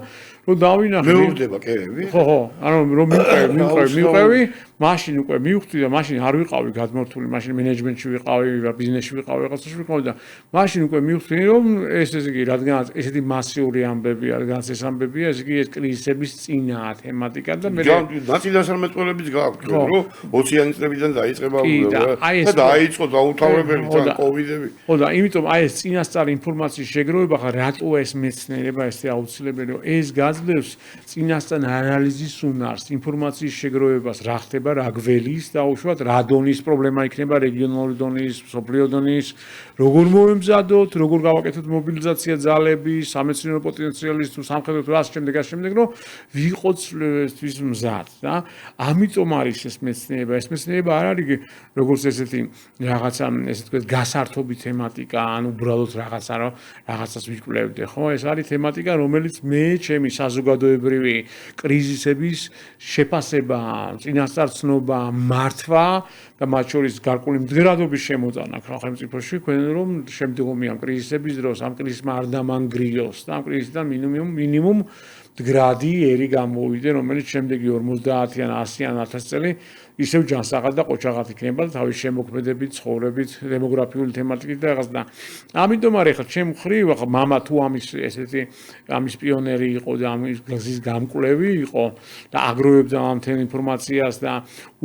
S2: რომ დავინახე
S1: მეორდება კერები?
S2: ხო, ანუ რომ მივყევი, მაშინ უკვე მივხვდი და მაშინ არ ვიყავი გადმორთული, მაშინ მენეჯმენტში ვიყავი, ბიზნესში ვიყავი, რაღაცაში ვიყავი და მაშინ უკვე მივხვდი რომ ესე იგი რადგანაც ესეთი მასიური ამბებია, რადგანაც ეს ამბებია, ესე იგი ეს კრიზისების წინაა თემატიკა და მე
S1: ნაციონალურებიც გააქვთ, რომ 20-იანი წლებიდან დაიწყება და დაიწყო დაუთავრებელი თან კოვიდები.
S2: ხო და იმიტომ აი ეს წინასწარ ინფორმაციის შეგროვება ხა რატო ეს მეცნიერება ესე აუცილებელი, რომ ეს გაძლევს წინასწარ ანალიზის უნარს, ინფორმაციის შეგროვებას, რა ხდება რა გველის დაუშვათ, რა დონის პრობლემა იქნება რეგიონალური დონის, სოფლიო დონის, როგორ მოემზადოთ, როგორ გავაკეთოთ მობილიზაცია ძალები, სამეცნიერო პოტენციალის თუ სამხედრო თუ ასე შემდეგ, რომ ვიყოთ ეს მზად და ამიტომ არის ეს მეცნიერება. ეს მეცნიერება არ არის როგორც ესეთი რაღაცა, ესე ვთქვათ, გასართობი თემატიკა, ან უბრალოდ რაღაცა, რომ რაღაცას ვიკვლევდე, ხო? ეს არის თემატიკა, რომელიც მე ჩემი საზოგადოებრივი კრიზისების შეფასება, წინასწარ ცნობა, მართვა და მათ შორის გარკვეული მდგრადობის შემოწანა სახელმწიფოში, ქვენ რომ შემდგომი ამ კრიზისების დროს ამ კრიზისმა არ დამანგრიოს და ამ კრიზისიდან მინიმუმ მდგრადი ერი გამოვიდე, რომელიც შემდეგი 50-ან, 100-ან, 1000 წელი ისევ ჯანსაღად და ყოჩაღად იქნება და თავის შემოქმედებით, ცხოვრებით, დემოგრაფიული თემატიკით და რაღაც და ამიტომ არის ხა ჩემ ხრივ ხა მამა თუ ამის პიონერი იყო და ამის გზის გამკვლევი იყო და აგროვებდა ამ თემ ინფორმაციას და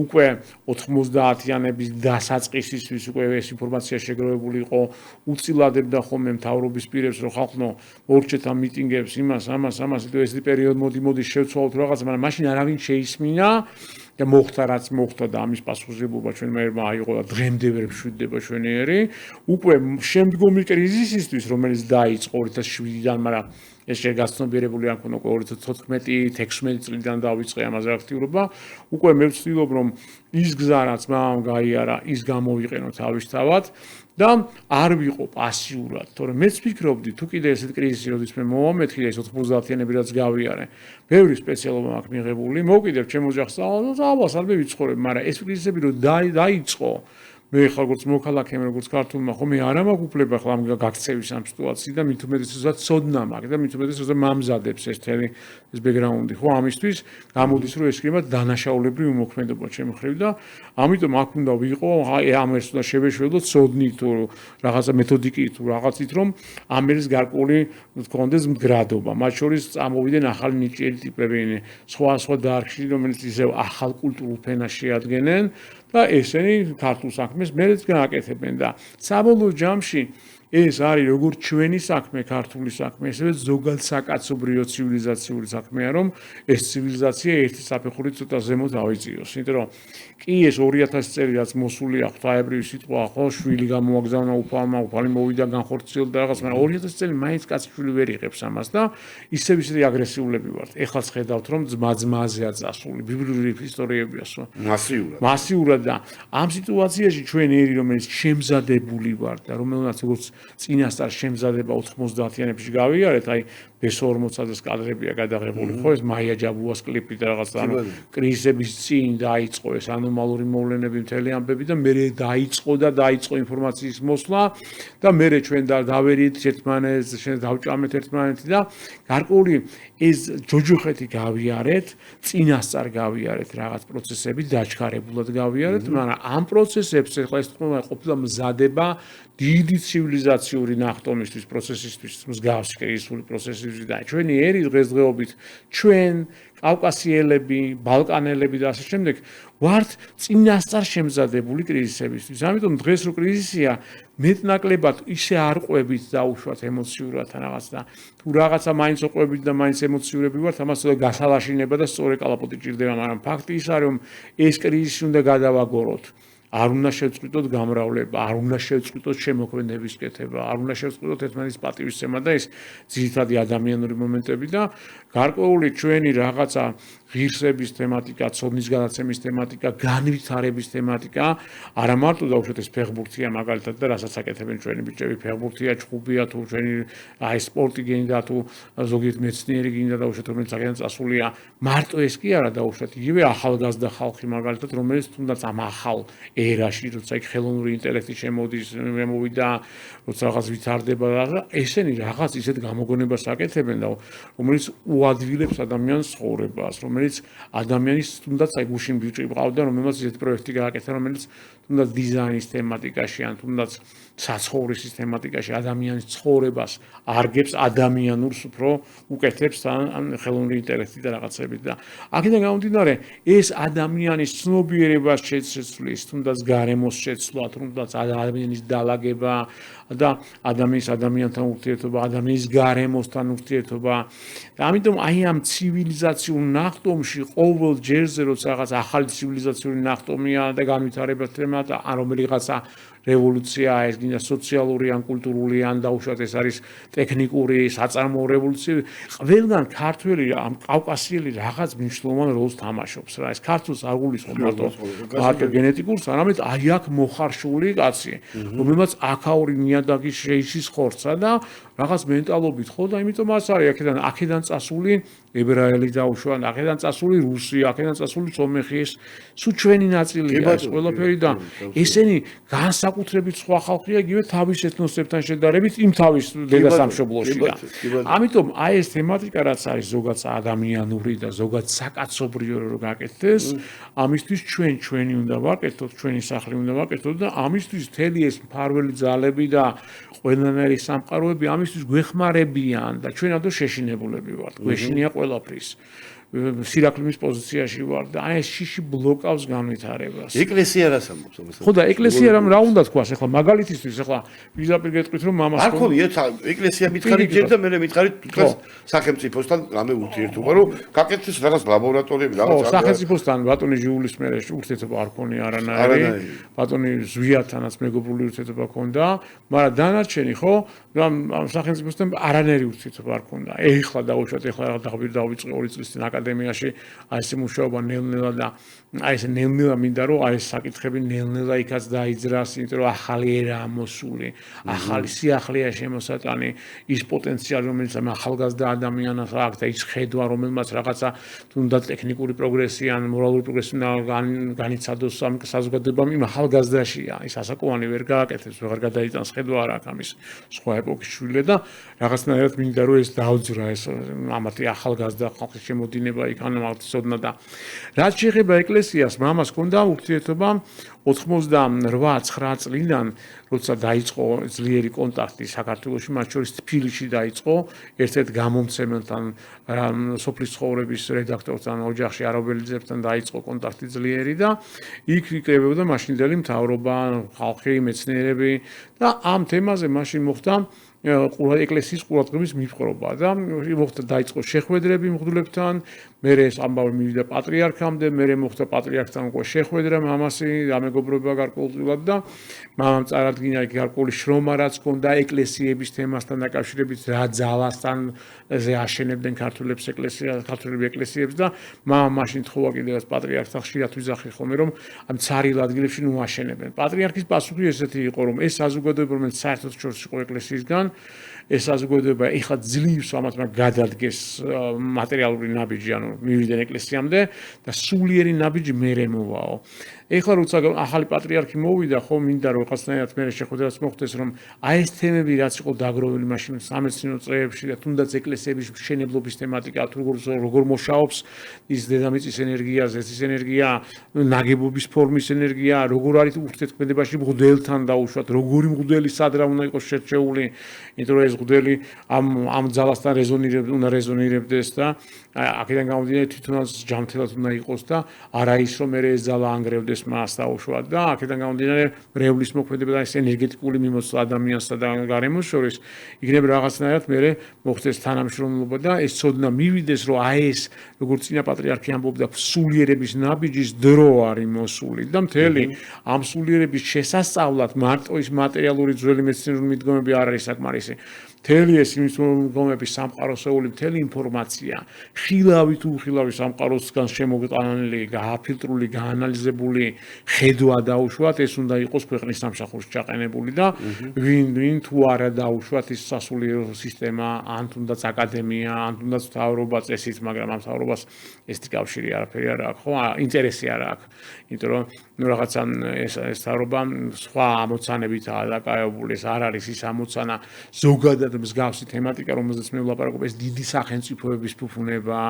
S2: უკვე 90-იანების დასაწყისისთვის უკვე ეს ინფორმაცია შეგროვებული იყო, უწილადებდა ხოლმე მთავრობის პირებს რომ ხალხო მორჩეთ ამ მიტინგებს იმას ეს პერიოდი მოდი შევცვალოთ რაღაც, მაგრამ მაშინ არავინ შეისმინა და მოხდა რაც მოხდა და ამის პასუხისმგებლობა ჩვენ მერმა აიღო და დღემდე ვერ მშვიდდება ჩვენიერი უკვე შემდგომი კრიზისისთვის რომელიც დაიწყო 2007-დან, მაგრამ ეს შეგაცნობიერებული არ ქონა 2014-16 წლიდან დავიწყე ამაზე აქტიურობა, უკვე მე ვცდილობ რომ ის გზა რაც მამამ გაიარა, ის გამოვიყენო თავისთავად და არ ვიყო პასიურად, თორემ მეც ვფიქრობდი თუ კიდე ესეთ კრიზისი როდის მე მომამეთქი ეს 90-იანები რაც გავიარე, ბევრი სპეციალობა მაქვს მიღებული, მოვკიდებ ჩემ ოჯახს და ალბათ ვიცხოვრებ, მაგრამ ეს კრიზისები რომ დაიწყო მე ხარ როგორც მოქალაქე, როგორც ქართულმა ხომ მე არ მაქვს უფლება ხლა ამ გაქცევის ამ სიტუაციის და მით უმეტესად ცოდნა მაქვს და მით უმეტესად მამზადებს ეს თელი ეს ბექგრაუნდი ხო ამისთვის გამოდის რომ ეს იქნება დანაშაულებრივი უმოქმედობა ჩემი ხრივ და ამიტომ აქ უნდა ვიყო ამ ეს უნდა შევეშველო ცოდნით თუ რაღაცა მეთოდიკით თუ რაღაცით რომ ამ ერის გარკვეული გქონდეს მდგრადობა მათ შორის წამოვიდნენ ახალი ნიჭიერი ტიპები სხვა დარგში რომელიც ისევ ახალ კულტურულ ფენას შეადგენენ და ესენი ქართულ საქმეს მერეც გააკეთებენ და საბოლოო ჯამში ეს არის როგორც ჩვენი საქმე, ქართული საქმე, ესეც ზოგადსაკაცობრიო ცივილიზაციური საქმეა, რომ ეს ცივილიზაცია ერთი საფეხურით ცოტა ზემოთ ავიწიოს. იმიტომ რომ კი ეს 2000 წელი რაც მოსული აქვს, თაებრივი სიტყვა, ხო, შვილი გამოაგზავნა უფალმა, უფალი მოვიდა განხორციელდა რაღაც, მაგრამ 2000 წელი მაინც კაცი ვერ იღებს ამას და ისევ ისეთი აგრესიულები ვართ. ეხლაც ხედავთ რომ ძმა-ძმაზეა წასული, ბიბლიური ისტორიებია სულ. მასიურად და ამ სიტუაციაში ჩვენ ერი რომელიც შემზადებული ვართ და რომელსაც როგორც წინასწარ შემზადება 90-იანებში გავიარეთ, აი ბესო-40-ს კადრებია გადაღებული, ხო ეს მაია ჯაბუას კლიპი და რაღაც ანუ კრიზისების წინ დაიწყო ეს ანომალური მოვლენები მთელი ამბები და მე დაიწყო ინფორმაციის მოსვლა და მე ჩვენ დავერით ერთმანეთს, შენ დავჭამეთ ერთმანეთი და გარკვეული ეს ჯოჯოხეთი გავიარეთ, წინასწარ გავიარეთ რაღაც პროცესები, დაჩქარებულად გავიარეთ, მაგრამ ამ პროცესებს ახლა ეს ყოფილა მზადება დიდი ცივილიზაციური ნახტომისთვის, პროცესისთვის, მსგავსი კრიზისული პროცესისთვის შემოდის და ჩვენი ერი დღესდღეობით ჩვენ კავკასიელები, ბალკანელები და ასე შემდეგ ვართ წინასწარ შემზადებული კრიზისებისთვის. ამიტომ დღეს რო კრიზისია, მეტნაკლებად ისე არ ყვებით დაუშვათ ემოციურად რაღაც და თუ რაღაცა მაინც ყვებით და მაინც ემოციურები ვართ, ამას გასალაშინება და სწორი კალაპოტი ჭირდება, მაგრამ ფაქტი ის არის, რომ ეს კრიზისი უნდა გადავაგოროთ. არ უნდა შევწყვიტოთ გამრავლება, არ უნდა შევწყვიტოთ შემოქმედების კეთება, არ უნდა შევწყვიტოთ ერთმანეთის პატივისცემა და ეს ძირითადი ადამიანური მომენტები და გარკვეული ჩვენი რაღაცა ღირსების თემატიკა, ცოდნის გადაცემის თემატიკა, განვითარების თემატიკა, არა მარტო დაუშვათ ეს ფეხბურთია მაგალითად და რასაც აკეთებენ ჩვენი ბიჭები, ფეხბურთია, ჩხუბია თუ ჩვენი აი სპორტი გინდა თუ ზოგიერთ მეცნიერი გინდა დაუშვათ რომელიც აქედან წასულია, მარტო ეს კი არა დაუშვათ, იგივე ახალგაზრდა ხალხი მაგალითად რომელიც თუნდაც ამ ახალ ერაში, როცა იქ ხელოვნური ინტელექტი შემოვიდა, როცა რაღაც ვითარდება და ესენი რაღაც ისეთ გამოგონებას აკეთებენ და რომელიც უადვილებს ადამიანის ცხოვრებას, რომელიც ადამიანის თუნდაც აი გუშინ ბიჭი ყავდა, რომელმაც ისეთ პროექტი გააკეთა, რომელიც თუნდაც დიზაინის თემატიკაში ან თუნდაც საცხოვრისის თემატიკაში ადამიანის ცხოვრებას არგებს ადამიანურს უფრო უკეთებს ან ხელოვნური ინტელექტი და რაღაცები და აქედან გამომდინარე ეს ადამიანის ცნობიერებას შეცვლის, თუნდაც გარემოს შეცვლა, თუნდაც ადამიანის დალაგება და ადამიანთან ურთიერთობა, ადამიანის გარემოსთან ურთიერთობა და ამიტომ აი ამ ცივილიზაციურ ნახტომში ყოველ ჯერზე როცა რაღაც ახალი ცივილიზაციური ნახტომია და განვითარება თემა და ან რომელიღაცა რევოლუცია, ეს გინდა სოციალური ან კულტურული ან დაუშვათ ეს არის ტექნიკური საწარმოო რევოლუცია, ყველგან ქართველი ამ კავკასიელი რაღაც მნიშვნელოვან როლს თამაშობს რა. ეს ქართულს არ გულისხმობ მარტო გენეტიკურს, არამედ აი აქ მოხარშული კაცი, რომელმაც აქაური ნიადაგის შეისის ხორცსა და რაღაც მენტალობით ხო და იმიტომ მას არის აქედან წასული ებრაელი დაუშვა, აქედან წასული რუსი, აქედან წასული სომეხი, სულ ჩვენი ნაწილია ეს ყველაფერი და ესენი განსაკუთრებით სხვა ხალხია იგივე თავის ეთნოსებთან შედარებით იმ თავის დედასამშობლოში და ამიტომ აი ეს თემატიკა რაც არის ზოგადად ადამიანური და ზოგადად საკაცობრიო რო გაკეთდეს, ამისთვის ჩვენი უნდა ვაკეთოთ, ჩვენი სახლი უნდა ვაკეთოთ და ამისთვის მთელი ეს მფარველი ძალები და ყველანაირი სამყაროები ამისთვის გვეხმარებიან და ჩვენ ამიტომ შეშინებულები ვართ. გვეშინია ყველაფრის. სირაქლემის პოზიციაში ვარ და აი ეს შიში ბლოკავს განვითარებას.
S1: ეკლესია რას ამბობს ამას?
S2: ხო და ეკლესია რა უნდა თქვას ახლა მაგალითისთვის ახლა ვიზაპირ გეტყვით რომ მამას
S1: არ ხომ ეკლესია მითხარით ჯერ და მე მითხარით თვითონ სახელმწიფოსთან რამე ურთიერთობა რომ გაკეთდეს რაღაც ლაბორატორიები რაღაც
S2: ხო სახელმწიფოსთან ბატონი ჟიულის მერე ურთიერთობა არ ქონია არანაირი ბატონი ზვიათანაც მეგობრული ურთიერთობა ქონდა მაგრამ დანარჩენი ხო ამ სახელმწიფოსთან არანაირი ურთიერთობა არ ქონდა ეხლა დაუშვათ ეხლა დავიწყე 2 წლის წინ აკადემიაში აი ეს მუშაობა ნელ-ნელა და აი ეს ნელ-ნელა მინდა რომ აი ეს საკითხები ნელ-ნელა იქაც დაიძრას, იმიტომ რომ ახალი ერაა მოსული, ახალი სიახლეა შემოსატანი, ის პოტენციალი რომელიც ამ ახალგაზრდა ადამიანს აქვს და ის ხედვა რომელმაც რაღაცა თუნდაც ტექნიკური პროგრესი ან მორალური პროგრესი განიცადოს ამ საზოგადოებამ იმ ახალგაზრდაშია, ის ასაკოვანი ვერ გააკეთებს, ვეღარ გადაიტანს ხედვა არ აქვს ამის სხვა ეპოქის შვილე და რაღაცნაირად მინდა რომ ეს დაუძრა ეს ამათი ახალგაზრდა ხალხის შემოდინება იქ ან მართლისოდნა და რაც შეეხება ეკლესიას მამას ჰქონდა ურთიერთობა 88-9 წლიდან როცა დაიწყო ძლიერი კონტაქტი საქართველოში მათ შორის თბილისში დაიწყო ერთ-ერთ გამომცემელთან სოფლის ცხოვრების რედაქტორთან ოჯახში არაბელიძეებთან დაიწყო კონტაქტი ძლიერი და იქ იკრებოდა მაშინდელი მთავრობა ხალხი მეცნიერები და ამ თემაზე მაშინ მოხდა ეკლესიის ყურადღების მიპყრობა და მოხდა დაიწყო შეხვედრები მღვდლებთან, მერე ეს ამბავი მივიდა პატრიარქამდე, მერე მოხდა პატრიარქთან უკვე შეხვედრა მამასი ამეგობრება გარკვეულწილად და მამამ წარადგინა იქ გარკვეული შრომა რაც ჰქონდა ეკლესიების თემასთან დაკავშირებით, რა ძალასთან აშენებდნენ ქართველები ეკლესიებს და მამამ მაშინ თხოვა კიდევ პატრიარქს ხშირად ვიზახი ხოლმე რომ ამ ცარიელ ადგილებში ნუ აშენებენ. პატრიარქის პასუხი ესეთი იყო რომ ეს საზოგადოება რომელიც საერთოდ შორს იყო ეკლესიისგან ეს საზოგადოება ეხლა ძლივს ამათმა გადადგეს მატერიალური ნაბიჯი, ანუ მივიდნენ ეკლესიამდე და სულიერი ნაბიჯი მერე მოვაო. ეხლა როცა ახალი პატრიარქი მოვიდა, ხო მინდა რომ რაღაცნაირად მერე შეხვედრაც მოხდეს, რომ აი ეს თემები რაც იყო დაგროვილი მაშინ სამეცნიერო წრეებში და თუნდაც ეკლესიების მშენებლობის თემატიკა, როგორ მოშაობს ის დედამიწის ენერგია, ზეთის ენერგია, ნაგებობის ფორმის ენერგია, როგორ არის ურთიერთქმედებაში მღვდელთან დაუშვათ, როგორი მღვდელი სად რა უნდა იყოს შერჩეული, იმიტომ რომ ეს მღვდელი ამ ძალასთან უნდა რეზონირებდეს და აქედან გამომდინარე თვითონაც ჯანმრთელად უნდა იყოს და არა ის რომ ეს ძალა ანგრევდეს მას დაუშვათ და აქედან გამომდინარე მრევლის მოქმედება და ეს ენერგეტიკული მიმოცვლა ადამიანსა და გარემოს შორის იქნება რაღაცნაირად მე მოხდეს თანამშრომლობა და ეს ცოდნა მივიდეს რომ ეს როგორც წინა პატრიარქი ამბობდა სულიერების ნაბიჯის დრო არის მოსული და მთელი ამ სულიერების შესასწავლად მარტო ის მატერიალური ძველი მეცნიერული მიდგომები არ არის საკმარისი მთელი ეს მიდგომების სამყაროსეული მთელი ინფორმაცია ხილავი თუ ხილავი სამყაროსგან შემოგტანილი გააფილტრული გაანალიზებული ხედვა დაუშვათ ეს უნდა იყოს ქვეყნის სამსახურში ჩაყენებული და ვინ თუ არა დაუშვათ ის სასულიერო სისტემა ან თუნდაც აკადემია ან თუნდაც მთავრობა წესით მაგრამ ამ მთავრობას ესეთი კავშირი არაფერი არ აქვს ხო ინტერესი არ აქვს იმიტომ რომ ნუ რაღაცა ეს მთავრობა სხვა ამოცანებითაა დაკავებული ეს არ არის ის ამოცანა ზოგადად მსგავსი თემატიკა რომელზეც მე ვლაპარაკობ ეს დიდი სახელმწიფოების ფუფუნება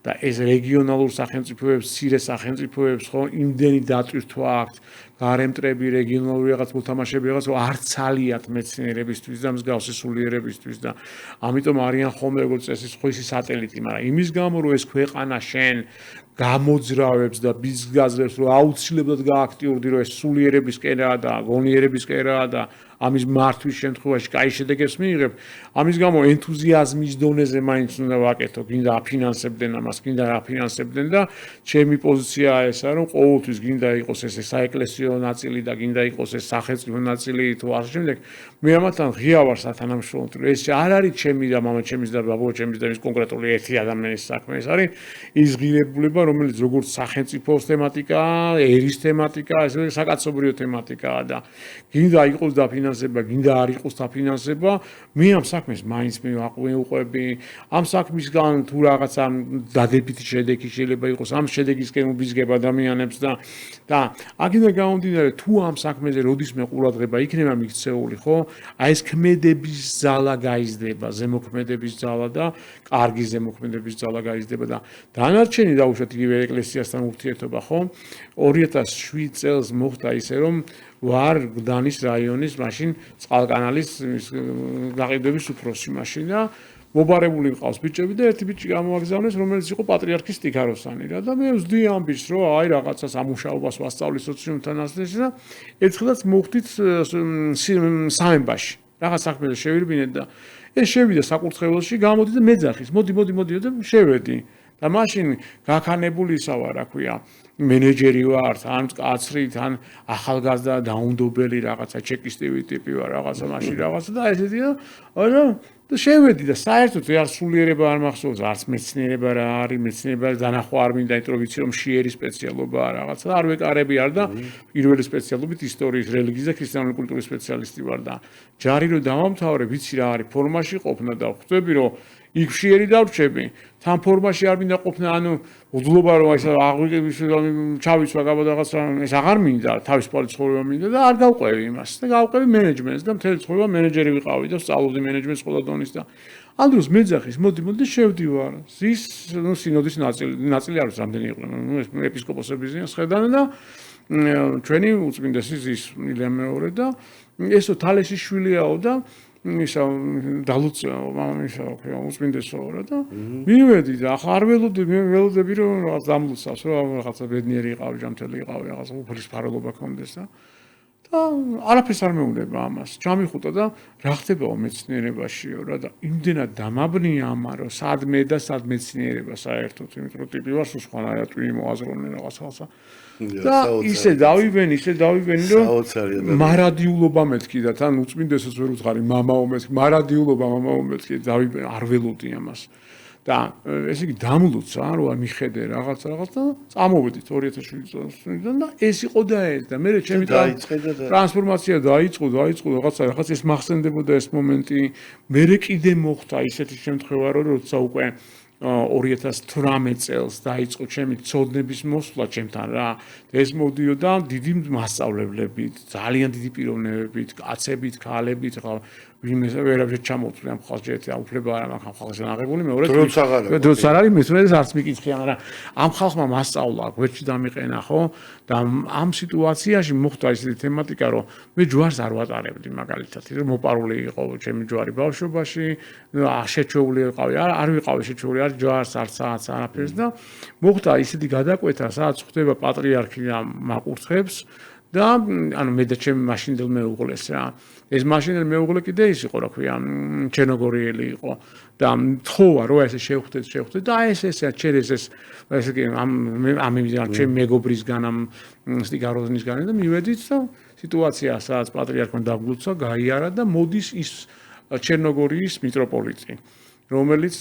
S2: და ეს რეგიონალურ სახელმწიფოებს მცირე სახელმწიფოებს ხო იმდენი დატვირთვა აქვს გარემტრები რეგიონალური რაღაც მოთამაშეები რაღაც არ ცალიათ მეცნიერებისთვის და მსგავსი სულიერებისთვის და ამიტომ არიან ხოლმე როგორც წესი სხვისი სატელიტი მაგრამ იმის გამო რომ ეს ქვეყანა შენ გამოძრავებს და ბიზგაზებს რომ აუცილებლად გააქტიურდი რომ ეს სულიერების კერაა და გონიერების კერაა და ამის მართვის შემთხვევაში კაი შედეგებს მიიღებ ამის გამო ენთუზიაზმის დონეზე მაინც უნდა ვაკეთო გინდა აფინანსებდნენ ამას გინდა რა აფინანსებდნენ და ჩემი პოზიციაა ესა რომ ყოველთვის გინდა იყოს ეს საეკლესიო ნაწილი და გინდა იყოს ეს სახელმწიფო ნაწილი თუ ასე შემდეგ მე ამათთან ღია ვარ სათანამშრომლოდ ეს არ არის ჩემი და მამა ჩემის და ბაბუა ჩემის და ის კონკრეტული ერთი ადამიანის საქმე ეს არის ის ღირებულება რომელიც როგორც სახელმწიფოს თემატიკაა ერის თემატიკაა ესე საკაცობრიო თემატიკაა და გინდა იყოს დაფინანსება გინდა არ იყოს დაფინანსება მე ამ საქმეს მაინც მივაყვები ამ საქმისგან თუ რაღაცა დადებითი შედეგი შეიძლება იყოს ამ შედეგისკენ უბიზგებ ადამიანებს და აქედან გამომდინარე თუ ამ საქმეზე როდის მე ყურადღება იქნება მიქცეული ხო აი ეს ქმედების ძალა გაიზრდება ზემოქმედების ძალა და კარგი ზემოქმედების ძალა გაიზრდება და დანარჩენი დაუშვათ იგივე ეკლესიასთან ურთიერთობა ხო 2007 წელს მოხდა ისე რომ ვარ გდანის რაიონის მაშინ წყალკანალის გაყიდვების უფროსი მაშინ და მობარებული ყავს ბიჭები და ერთი ბიჭი გამოაგზავნეს რომელიც იყო პატრიარქის ტიქაროსანი რა და მე ვზდი ამბის რომ აი რაღაცას ამუშავებას ვასწავლი სოციუმთან ასეთს და ერთხელაც მოხდით სამებაში რაღაც საქმეზე შევირბინეთ და ეს შევიდა საკურთხეველში გამოდი და მეძახის მოდი და შევედი და მაშინ გაქანებული ისა რა ქვია მენეჯერი ვარ ან კაცრი თან ახალგაზრდა დაუნდობელი რაღაცა ჩეკისტივი ტიპი ვარ რაღაცა მაშინ რაღაცა და ესეთია არა და შევედი და საერთოდ არ სულიერება არ მახსოვს არც მეცნიერება რა არის მეცნიერება დანახვა არ მინდა იმიტომ რომ ვიცი რომ შიერი სპეციალობაა რაღაცა არ ვეკარები არ და პირველი სპეციალობით ისტორიის რელიგიის და ქრისტიანული კულტურის სპეციალისტი ვარ და ჯარი რომ დავამთავრე ვიცი რა არის ფორმაში ყოფნა და ხვდები რომ იქ შიერი დავრჩები თან ფორმაში არ მინდა ყოფნა ანუ უდლობა რომ ეს აღვიგების ჩავიცვა რაღაცა ეს აღარ მინდა თავისუფალი ცხოვრება მინდა და არ გავყვევი იმას და გავყვევი მენეჯმენტს და მთელი ცხოვრება მენეჯერი ვიყავი და სწავლობდი მენეჯმენტს ყველა დონის და ამ დროს მეძახის მოდი და შევდივარ ზის სინოდის ნაწილი არის რამდენი იყო ეს ეპისკოპოსების შეხედანა და ჩვენი უწმინდესი ზის მილიან მეორე და ესო თალეშის შვილიაო და ისა დალუცია მამამისა უწმინდესო რა და მივედი და ახლა არ ველოდები რომ რაღაც დამლუცავს რომ რაღაცა ბედნიერი იყავი ჯანმრთელი იყავი რაღაცა უფლის ფაროლობა ქონდეს და არაფერს არ მეუბნება ამას ჩამიხუტა და რა ხდებაო მეცნიერებაშიო რა და იმდენად დამაბნია ამა რომ სადმე და სადმეცნიერება საერთოდ იმიტომ რომ ტიპი ვარ სხვანაირად ტვინი მოაზროვნე რაღაცა და ისე დავივენი რომ მარადიულობა მეთქი და თან უწმინდესოს ვერ უთხარი მამაო მეთქი მარადიულობა მამაო მეთქი დავივენი არ ველოდი ამას და ესე იგი დამლუცა რომ მიხედე რაღაცა და წამოვედით 2007 წელს და ეს იყო და ეს და მე ჩემი ტრანსფორმაცია დაიწყო რაღაც ეს მახსენდებოდა ეს მომენტი მე კიდე მოხდა ისეთი შემთხვევა რომ როცა უკვე 2018 წელს დაიწყო ჩემი ცოდნების მოსვლა ჩემთან რა ეს მოდიოდა დიდი მასწავლებლებით ძალიან დიდი პიროვნებებით კაცებით ქალებით ხა ვინმე ვერავითარ ჩამოთვლი ამ ხალხს ერთი აუფლება არ აქვს ამ ხალხს აღებული მეორე
S1: დროც
S2: არ არის მესმედეს არც მიკითხი მაგრამ ამ ხალხმა მასწავლა გვერდში დამიყენა ხო და ამ სიტუაციაში მოხდა ისეთი თემატიკა რომ მე ჯვარს არ ვატარებდი მაგალითად რომ მოპარული იყო ჩემი ჯვარი ბავშვობაში შეჩეული ვიყავი არ ვიყავი შეჩეული არ ჯვარს არც არაფერს და მოხდა ისეთი გადაკვეთა სადაც ხდება პატრიარქი მაკურთხებს და ანუ მე და ჩემი მაშინდელ მეუღლეს რა ეს მაშინდელ მეუღლე კიდე ის იყო რა ქვია ჩერნოგორიელი იყო და თხოვა რომ ესე შევხვდეთ და ესე ჩერეს ესე კი ამ ჩემი მეგობრისგან ამ სტიგაროზნისგან და მივედით და სიტუაცია სადაც პატრიარქმა დაგლუცა გაიარა და მოდის ის ჩერნოგორიის მიტროპოლიტი რომელიც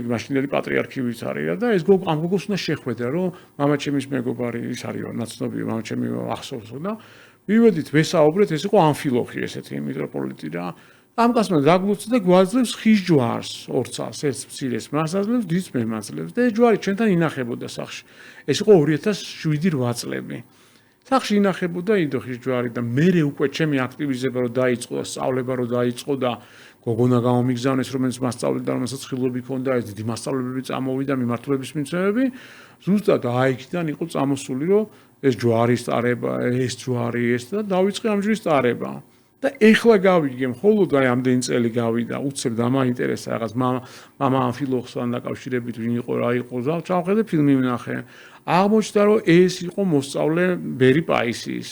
S2: მაშინდელი პატრიარქი ვის არის და ეს ამ გოგოს უნდა შეხვედრა რომ მამაჩემის მეგობარი ის არის ნაცნობი მამაჩემი ახსოვსო და მივედით ვესაუბრეთ ეს იყო ამფილოხი ესეთი მიტროპოლიტი რა ამ კაცმა დაგლუცა და გვაძლევს ხის ჯვარს ორცას ერთ მცირეს მას აძლევს დიდს მემაძლევს და ეს ჯვარი ჩვენთან ინახებოდა სახლში ეს იყო 2007-8 წლები სახლში ინახებოდა ინდო ხის ჯვარი და მე უკვე ჩემი აქტივიზება რომ დაიწყო სწავლება რომ დაიწყო და გოგონა გამომიგზავნეს რომელიც მასწავლებელი და რომელსაც ხილობი ჰქონდა ეს დიდი მასწავლებლები წამოვიდა მიმართულების მიცემები ზუსტად აიქიდან იყო წამოსული რომ ეს ჯვარის ტარება ეს ჯვარი ეს და დავიწყე ამ ჯვრის ტარება და ეხლა გავიგე მხოლოდ აი ამდენი წელი გავიდა უცებ დამაინტერესა რაღაც მამა ამფილოხსთან დაკავშირებით ვინ იყო რა იყო და ჩავხედე ფილმი ვნახე აღმოჩნდა რომ ეს იყო მოსწავლე ბერი პაისის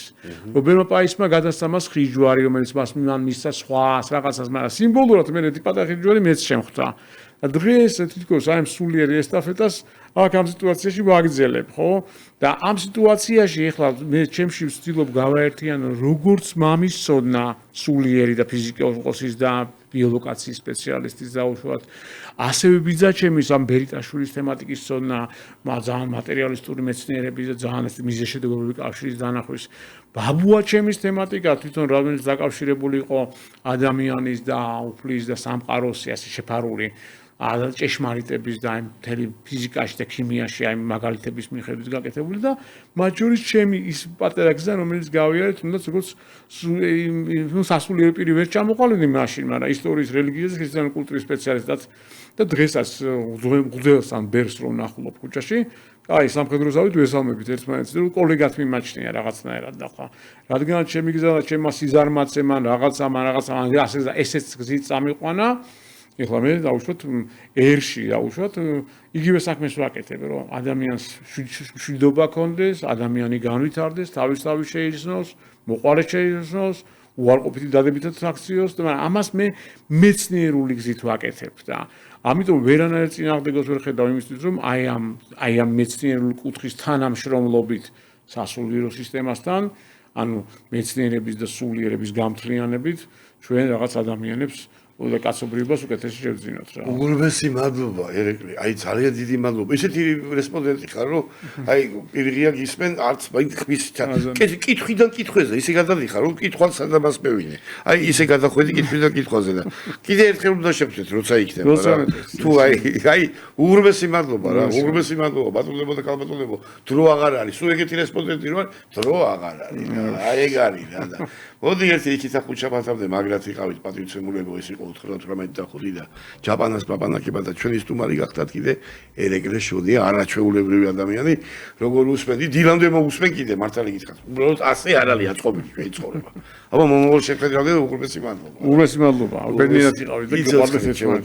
S2: რომ ბერმა პაისმა გადასცამას ხის ჯვარი რომელიც მას მისცა სხვას რაღაცას მაგრამ სიმბოლურად მე პატარა ხის ჯვარი მეც შემხვდა და დღეს თითქოს აი სულიერი ესტაფეტას აქ ამ სიტუაციაში ვაგრძელებ ხო და ამ სიტუაციაში ეხლა მე ჩემში ვცდილობ გავაერთიანო როგორც მამის ცოდნა სულიერი და ფიზიკოსის და ბიოლოგიის სპეციალისტის დაუშვათ ასევე ბიძაჩემის ამ ბერიტაშვილის თემატიკის ცოდნა ძალიან მატერიალისტური მეცნიერების და ძალიან მიზეშედეგობრივი კავშირის დანახვის ბაბუაჩემის თემატიკა თვითონ რომელიც დაკავშირებული იყო ადამიანის და უფლის და სამყაროს ასე შეფარული ჭეშმარიტების და აი მთელი ფიზიკაში და ქიმიაში აი მაგალითების მიხედვით გაკეთებული და მათ შორის ჩემი ის პატარა გზა რომელიც გავიარეთ თუნდაც როგორც სასულიერო პირი ვერ ჩამოყალიბდი მაშინ მაგრამ ისტორიის რელიგიის და ქრისტიანული კულტურის სპეციალისტად და დღესაც გძელს ან ბერს რომ ნახულობ ქუჩაში აი სამხედრო ზავით ვესალმებით ერთმანეთს და კოლეგად მიმაჩნია რაღაცნაირად და ხო რადგან ჩემი გზა და ჩემმა სიზარმაცემან რაღაცა ესეც გზით წამიყვანა ეხლა მე დავუშვათ ერში დავუშვათ იგივე საქმეს ვაკეთებ რომ ადამიანს მშვიდობა ქონდეს ადამიანი განვითარდეს თავის შეიცნოს მოყარე შეიცნოს უარყოფითი დადებითად აქციოს და ამას მე მეცნიერული გზით ვაკეთებ და ამიტომ ვერანაირ წინააღმდეგოს ვერ ხედავ იმისთვის რომ აი ამ მეცნიერული კუთხის თანამშრომლობით სასულიერო სისტემასთან ანუ მეცნიერების და სულიერების გამთლიანებით ჩვენ რაღაც ადამიანებს და კაცობრიობას უკეთესი შევძინოთ რა.
S1: უგურმესი მადლობა ერეკლი. აი ძალიან დიდი მადლობა. ესეთი რესპონდენტი ხარ რომ აი პირიღია გისმენ არც ხმის კითხვიდან კითხვაზე ისე გადადიხარ რომ კითხვალს სადამას მევინე. აი ისე გადახვედი კითხვიდან კითხვაზე და კიდე ერთხელ უნდა შევხვდეთ როცა იქნება რა. თუ აი უგურმესი მადლობა რა. უგურმესი მადლობა ბატონებო და კალბატონებო. დრო აღარ არის. სულ ეგეთი რესპონდენტი რომ დრო აღარ არის. აი ეგ არის რა და მოდი ერთი იქით ახუჩაბათამდე მაგრად იყავით პატრიცემულებო ეს იყო 98 და ჯაპანას პაპანაკება და ჩვენი სტუმარი გახდათ კიდე ერეკლე შოდია არაჩვეულებრივი ადამიანი როგორ უსმენდი დილამდე მოусმენ კიდე მართალი გითხრათ უბრალოდ ასე არ არის აწყობილი ჩვენი ცხოვრება აბა მომავალ შეხედავდე უგურმესი მადლობა
S2: უგურმესი მადლობა ბედნიერად იყავით და გიყვარდეს ერთმანეთი